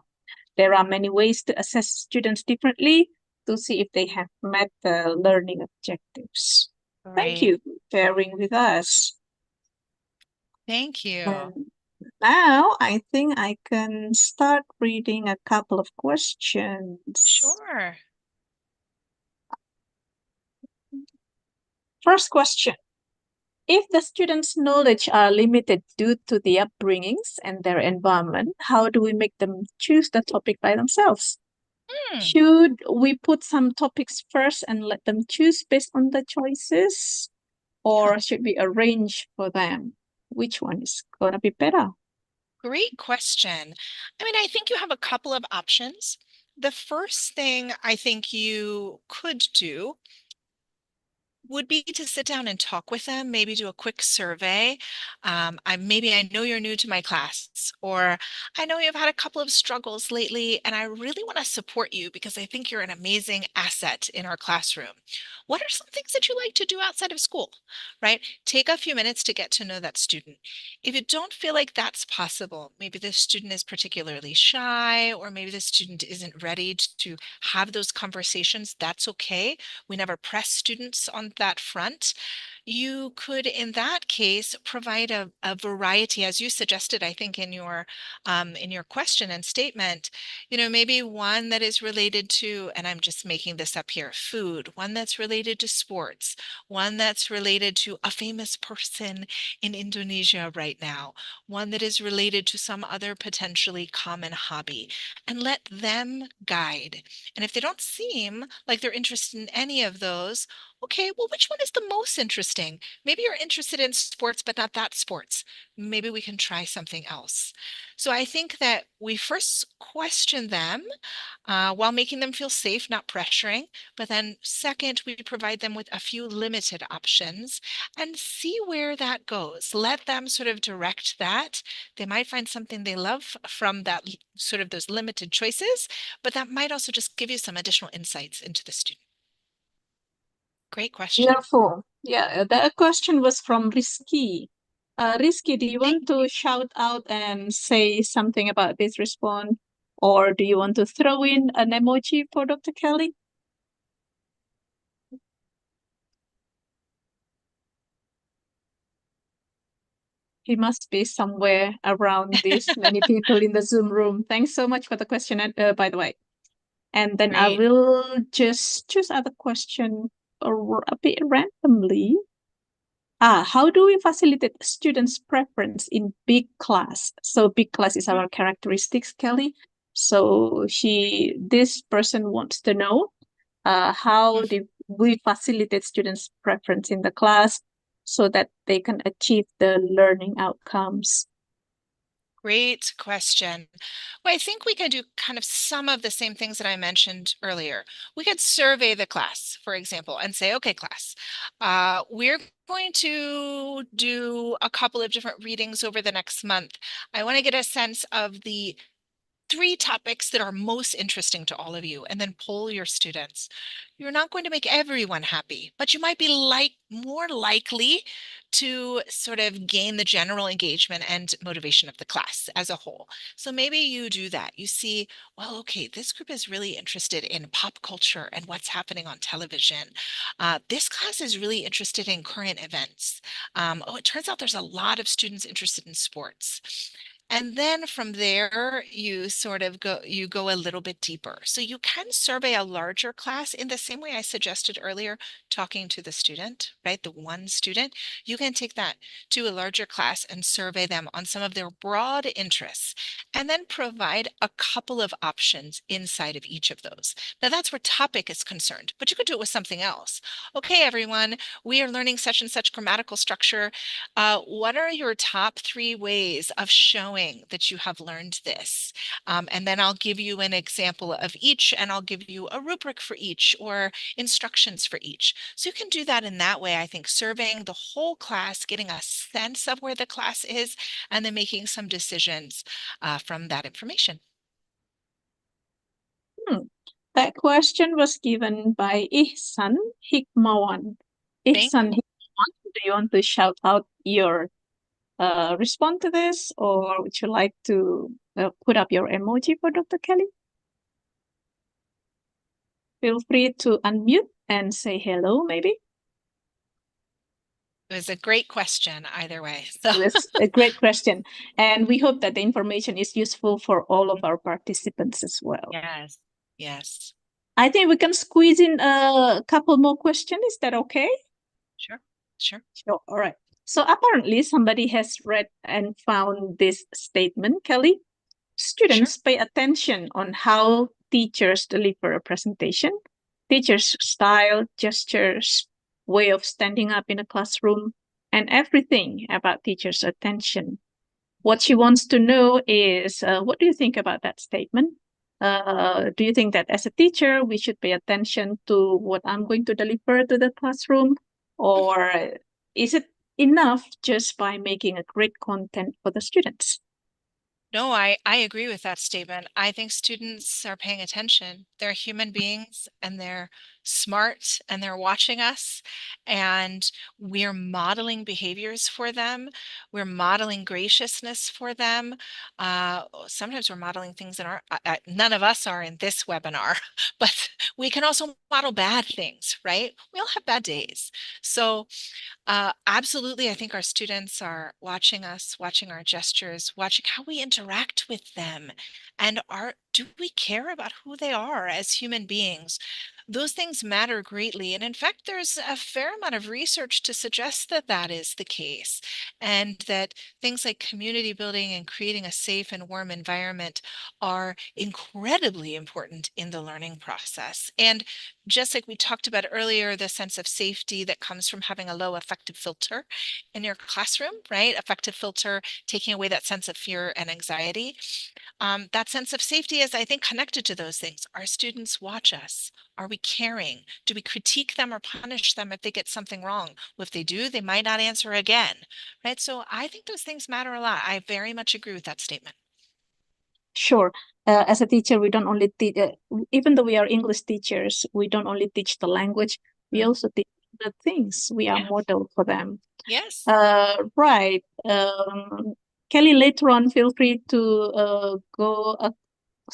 there are many ways to assess students differently to see if they have met the learning objectives. Thank you for sharing with us. Thank you. And now I think I can start reading a couple of questions. Sure. First question. If the students' knowledge are limited due to the upbringings and their environment, how do we make them choose the topic by themselves? Should we put some topics first and let them choose based on the choices? Or should we arrange for them? Which one is going to be better? Great question. I mean, I think you have a couple of options. The first thing I think you could do would be to sit down and talk with them, maybe do a quick survey. Maybe I know you're new to my class, or I know you've had a couple of struggles lately, and I really want to support you because I think you're an amazing asset in our classroom. What are some things that you like to do outside of school, right? Take a few minutes to get to know that student. If you don't feel like that's possible, maybe the student is particularly shy, or maybe the student isn't ready to have those conversations, that's okay. We never press students on that front. You could, in that case, provide a variety, as you suggested, I think, in your question and statement, maybe one that is related to, and I'm just making this up here, food, one that's related to sports, one that's related to a famous person in Indonesia right now, one that is related to some other potentially common hobby, and let them guide. And if they don't seem like they're interested in any of those, okay, well, which one is the most interesting? Maybe you're interested in sports, but not that sports. Maybe we can try something else. So I think that we first question them while making them feel safe, not pressuring. But then second, we provide them with a few limited options and see where that goes. Let them sort of direct that. They might find something they love from that sort of those limited choices, but that might also just give you some additional insights into the student. Great question. Beautiful. Yeah, that question was from Rizky. Rizky, do you want to shout out and say something about this response? Or do you want to throw in an emoji for Dr. Kelly? He must be somewhere around this many people in the Zoom room. Thanks so much for the question, by the way. And then I Great. will just choose other question a bit randomly. How do we facilitate students' preference in big class? So big class is our characteristics, Kelly. So this person wants to know, how do we facilitate students' preference in the class so that they can achieve the learning outcomes? Great question. Well, I think we could do kind of some of the same things that I mentioned earlier. We could survey the class, for example, and say, okay, class, we're going to do a couple of different readings over the next month. I want to get a sense of the 3 topics that are most interesting to all of you, and then poll your students. You're not going to make everyone happy, but you might be more likely to sort of gain the general engagement and motivation of the class as a whole. So maybe you do that. You see, well, okay, this group is really interested in pop culture and what's happening on television. This class is really interested in current events. Oh, it turns out there's a lot of students interested in sports. And then from there, you sort of go a little bit deeper. So you can survey a larger class in the same way I suggested earlier, talking to the student, right? The one student. You can take that to a larger class and survey them on some of their broad interests, and then provide a couple of options inside of each of those. Now that's where topic is concerned, but you could do it with something else. Okay, everyone, we are learning such and such grammatical structure. What are your top 3 ways of showing that you have learned this? And then I'll give you an example of each, and I'll give you a rubric for each or instructions for each. So you can do that in that way, I think, surveying the whole class, getting a sense of where the class is, and then making some decisions from that information. That question was given by Ihsan Hikmawan. Thank Ihsan Hikmawan, do you want to shout out your respond to this, or would you like to put up your emoji for Dr. Kelly? Feel free to unmute and say hello, maybe. It was a great question either way. So That's a great question. And we hope that the information is useful for all of our participants as well. yes, yes, I think we can squeeze in a couple more questions. Is that okay? sure, sure. Sure. All right. So apparently somebody has read and found this statement, Kelly. Students pay attention on how teachers deliver a presentation, teachers' style, gestures, way of standing up in a classroom, and everything about teachers' attention. What she wants to know is, what do you think about that statement? Do you think that as a teacher, we should pay attention to what I'm going to deliver to the classroom? Or is it enough just by making a great content for the students? No, I agree with that statement. I think students are paying attention. They're human beings and they're smart and they're watching us, and we're modeling behaviors for them. We're modeling graciousness for them. Sometimes we're modeling things that aren't, none of us are in this webinar, but we can also model bad things, right? We all have bad days. So absolutely. I think our students are watching us, watching our gestures, watching how we interact with them. And do we care about who they are as human beings? Those things matter greatly. And in fact, there's a fair amount of research to suggest that that is the case, and that things like community building and creating a safe and warm environment are incredibly important in the learning process. And just like we talked about earlier, the sense of safety that comes from having a low affective filter in your classroom, right? Affective filter, taking away that sense of fear and anxiety. That sense of safety is, I think, connected to those things. Our students watch us. Are we caring? Do we critique them or punish them if they get something wrong? Well, if they do, they might not answer again, right? So I think those things matter a lot. I very much agree with that statement. Sure. As a teacher, we don't only teach, even though we are English teachers, we don't only teach the language, we also teach the things. We are model for them. Yes. Right. Kelly, later on, feel free to go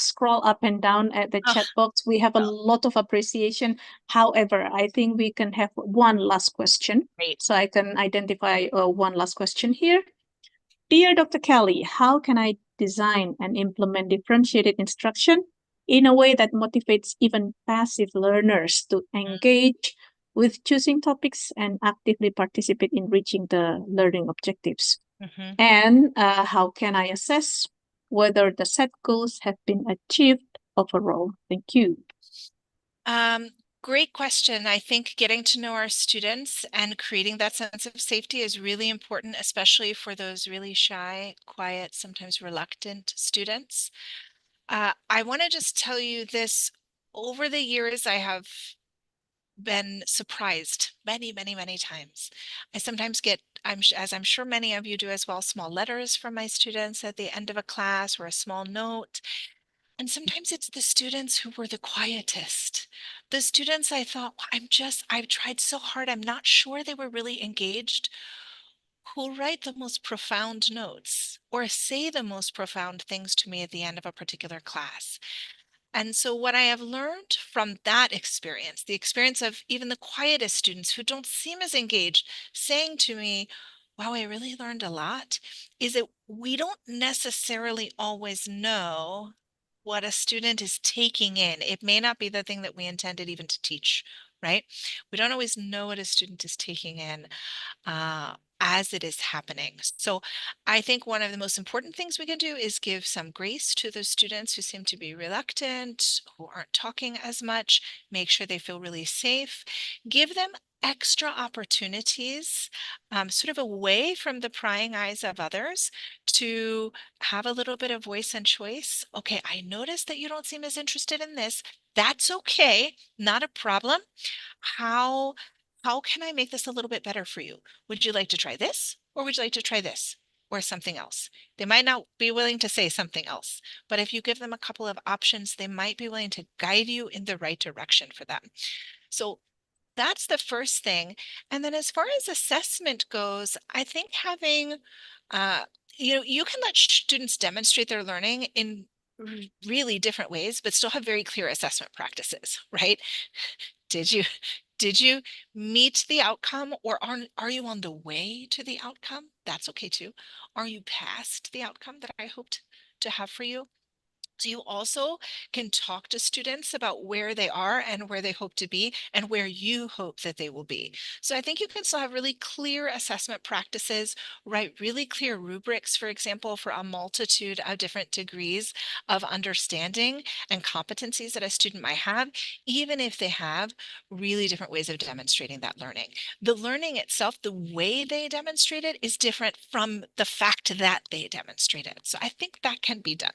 scroll up and down at the Oh, chat box. We have a lot of appreciation. However, I think we can have one last question. great. So I can identify one last question here. Dear Dr. Kelly, how can I design and implement differentiated instruction in a way that motivates even passive learners to engage with choosing topics and actively participate in reaching the learning objectives? Mhm. And how can I assess whether the set goals have been achieved overall? Thank you. Great question. I think getting to know our students and creating that sense of safety is really important, especially for those really shy, quiet, sometimes reluctant students. I want to just tell you this. Over the years, I have been surprised many, many, many times. I sometimes get, as I'm sure many of you do as well, small letters from my students at the end of a class or a small note. And sometimes it's the students who were the quietest. The students I thought, I've tried so hard, I'm not sure they were really engaged, who'll write the most profound notes or say the most profound things to me at the end of a particular class. And so, what I have learned from that experience, the experience of even the quietest students who don't seem as engaged, saying to me, wow, I really learned a lot, is that we don't necessarily always know what a student is taking in. It may not be the thing that we intended even to teach, right? We don't always know what a student is taking in as it is happening. So I think one of the most important things we can do is give some grace to those students who seem to be reluctant, who aren't talking as much, make sure they feel really safe, give them extra opportunities, sort of away from the prying eyes of others, to have a little bit of voice and choice. Okay, I noticed that you don't seem as interested in this. That's okay, not a problem. How how can I make this a little bit better for you? Would you like to try this, or would you like to try this, or something else? They might not be willing to say something else, but if you give them a couple of options, they might be willing to guide you in the right direction for them. So that's the first thing. And then as far as assessment goes, I think having, uh, you can let students demonstrate their learning in really different ways, but still have very clear assessment practices, right? Did you did you meet the outcome, or are you on the way to the outcome? That's okay too. Are you past the outcome that I hoped to have for you? So you also can talk to students about where they are and where they hope to be and where you hope that they will be. So I think you can still have really clear assessment practices, write really clear rubrics, for example, for a multitude of different degrees of understanding and competencies that a student might have, even if they have really different ways of demonstrating that learning. The learning itself, the way they demonstrate it, is different from the fact that they demonstrate it. So I think that can be done.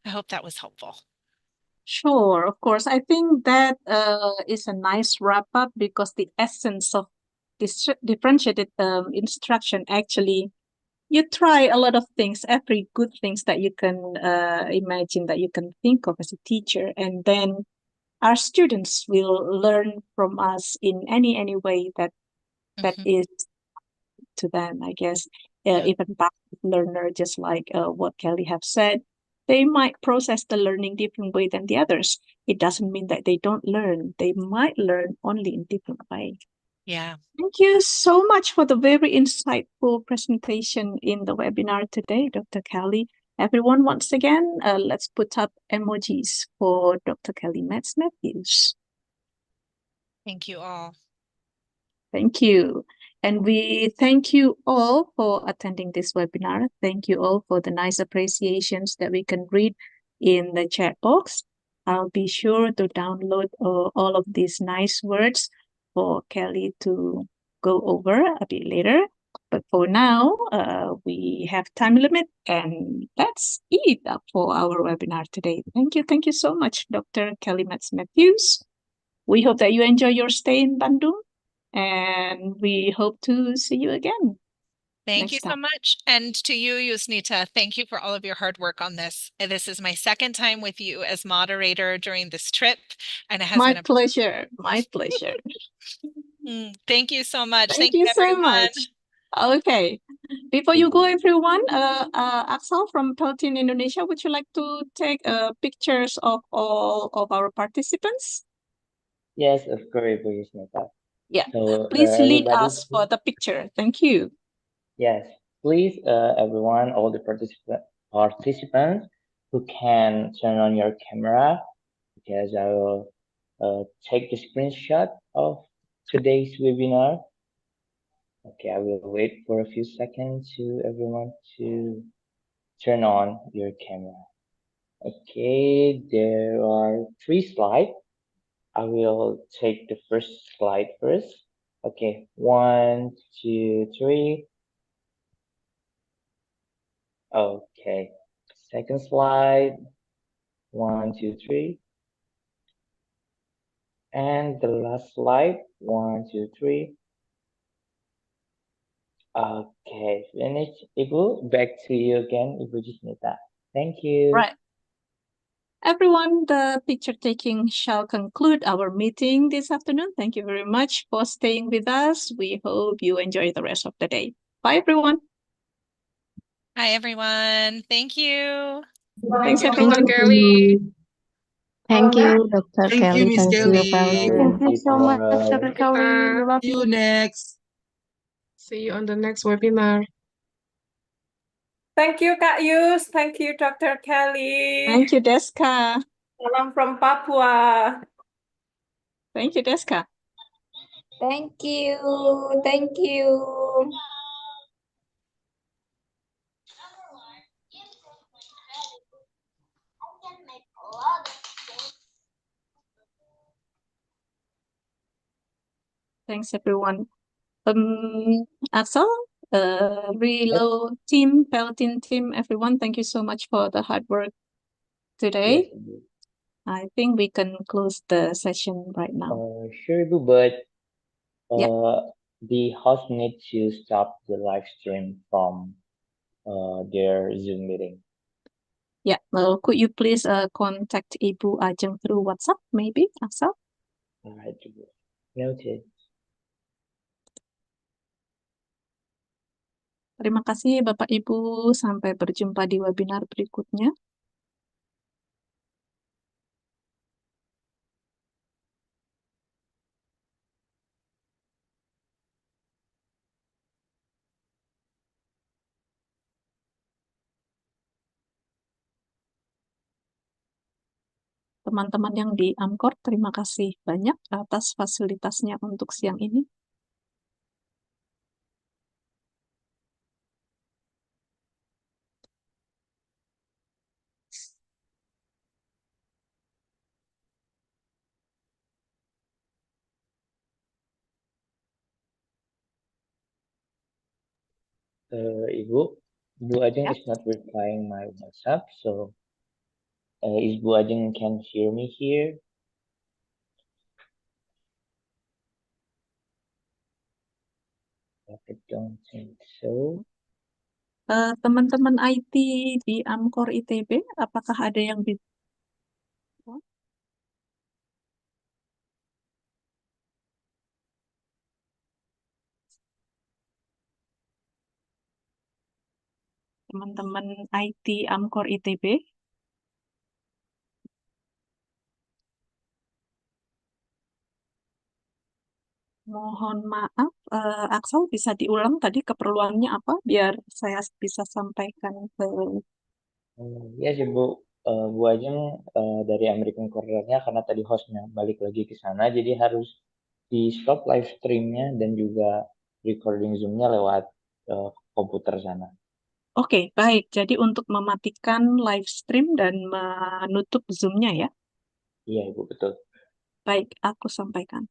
I hope that was helpful. Sure, of course. I think that is a nice wrap up because the essence of this differentiated instruction actually, you try a lot of things, every good things that you can imagine, that you can think of as a teacher, and then our students will learn from us in any way that Mhm. is to them, I guess. Yeah. Even passive learner, just like what Kelly have said, they might process the learning different way than the others. It doesn't mean that they don't learn. They might learn only in different way. Yeah. Thank you so much for the very insightful presentation in the webinar today, Dr. Kelly. Everyone, once again, let's put up emojis for Dr. Kelly Metz Matthews. Thank you all. Thank you. And we thank you all for attending this webinar. Thank you all for the nice appreciations that we can read in the chat box. I'll be sure to download all of these nice words for Kelly to go over a bit later. But for now, we have time limit, and that's it for our webinar today. Thank you so much, Dr. Kelly Metz Matthews. We hope that you enjoy your stay in Bandung, and we hope to see you again Thank you next so time. much. And to you, Yusnita, thank you for all of your hard work on this. This is my second time with you as moderator during this trip, and it has My been a pleasure. My pleasure. thank you so much. Thank Thank you, you so everyone. much. Okay. Before you go, everyone, Axel from Peltin Indonesia, would you like to take pictures of all of our participants? Yes, of course, Ibu Yusnita. Yeah. So Please lead everybody, us for the picture. Thank you. yes, please, everyone, all the participants who can turn on your camera because I will take the screenshot of today's webinar. Okay, I will wait for a few seconds to everyone to turn on your camera. Okay, there are 3 slides. I will take the first slide first. Okay, 1, 2, 3. Okay, second slide. 1, 2, 3. And the last slide. 1, 2, 3. Okay, finish. Ibu, back to you again, Ibu Jisnita. Thank you. Right. Everyone, the picture taking shall conclude our meeting this afternoon. Thank you very much for staying with us. We hope you enjoy the rest of the day. Bye, everyone. Hi, everyone. Thank you. Thanks, Thank everyone. you, Kelly. Thank you, Dr. Thank you, Kelly. Miss Thank you, Kelly. Feli. Thank you See you so much, tomorrow. Dr. Kelly. We love See you. you next. See you on the next webinar. Thank you, Kak Yus. Thank you, Dr. Kelly. Thank you, Deska. Salam from Papua. Thank you, Deska. Thank you. Thank you. Thanks, everyone. Axel, Reload team, Peltin team, everyone, thank you so much for the hard work Yes, today. Ibu. I think we can close the session right now. Sure, Ibu, but Yeah. the host needs to stop the live stream from their Zoom meeting. Yeah. Could you please contact Ibu Ajeng through WhatsApp, maybe, Axel? Alright, Ibu. Noted. Terima kasih, Bapak Ibu. Sampai berjumpa di webinar berikutnya. Teman-teman yang di Amkor, terima kasih banyak atas fasilitasnya untuk siang ini. Ibu Ajeng Yeah. is not replying my WhatsApp, so is Ibu Ajeng can hear me here? I don't think so. Teman-teman IT di Amkor ITB, apakah ada yang teman-teman IT Amkor ITB? Mohon maaf, Axel bisa diulang tadi keperluannya apa biar saya bisa sampaikan ke Yes, Ibu. Bu Ajeng dari American Corner-nya karena tadi hostnya balik lagi ke sana, jadi harus di stop live streamnya dan juga recording Zoom-nya lewat komputer sana. Oke, baik. Jadi untuk mematikan live stream dan menutup Zoom-nya ya. Iya, Ibu, betul. Baik, aku sampaikan.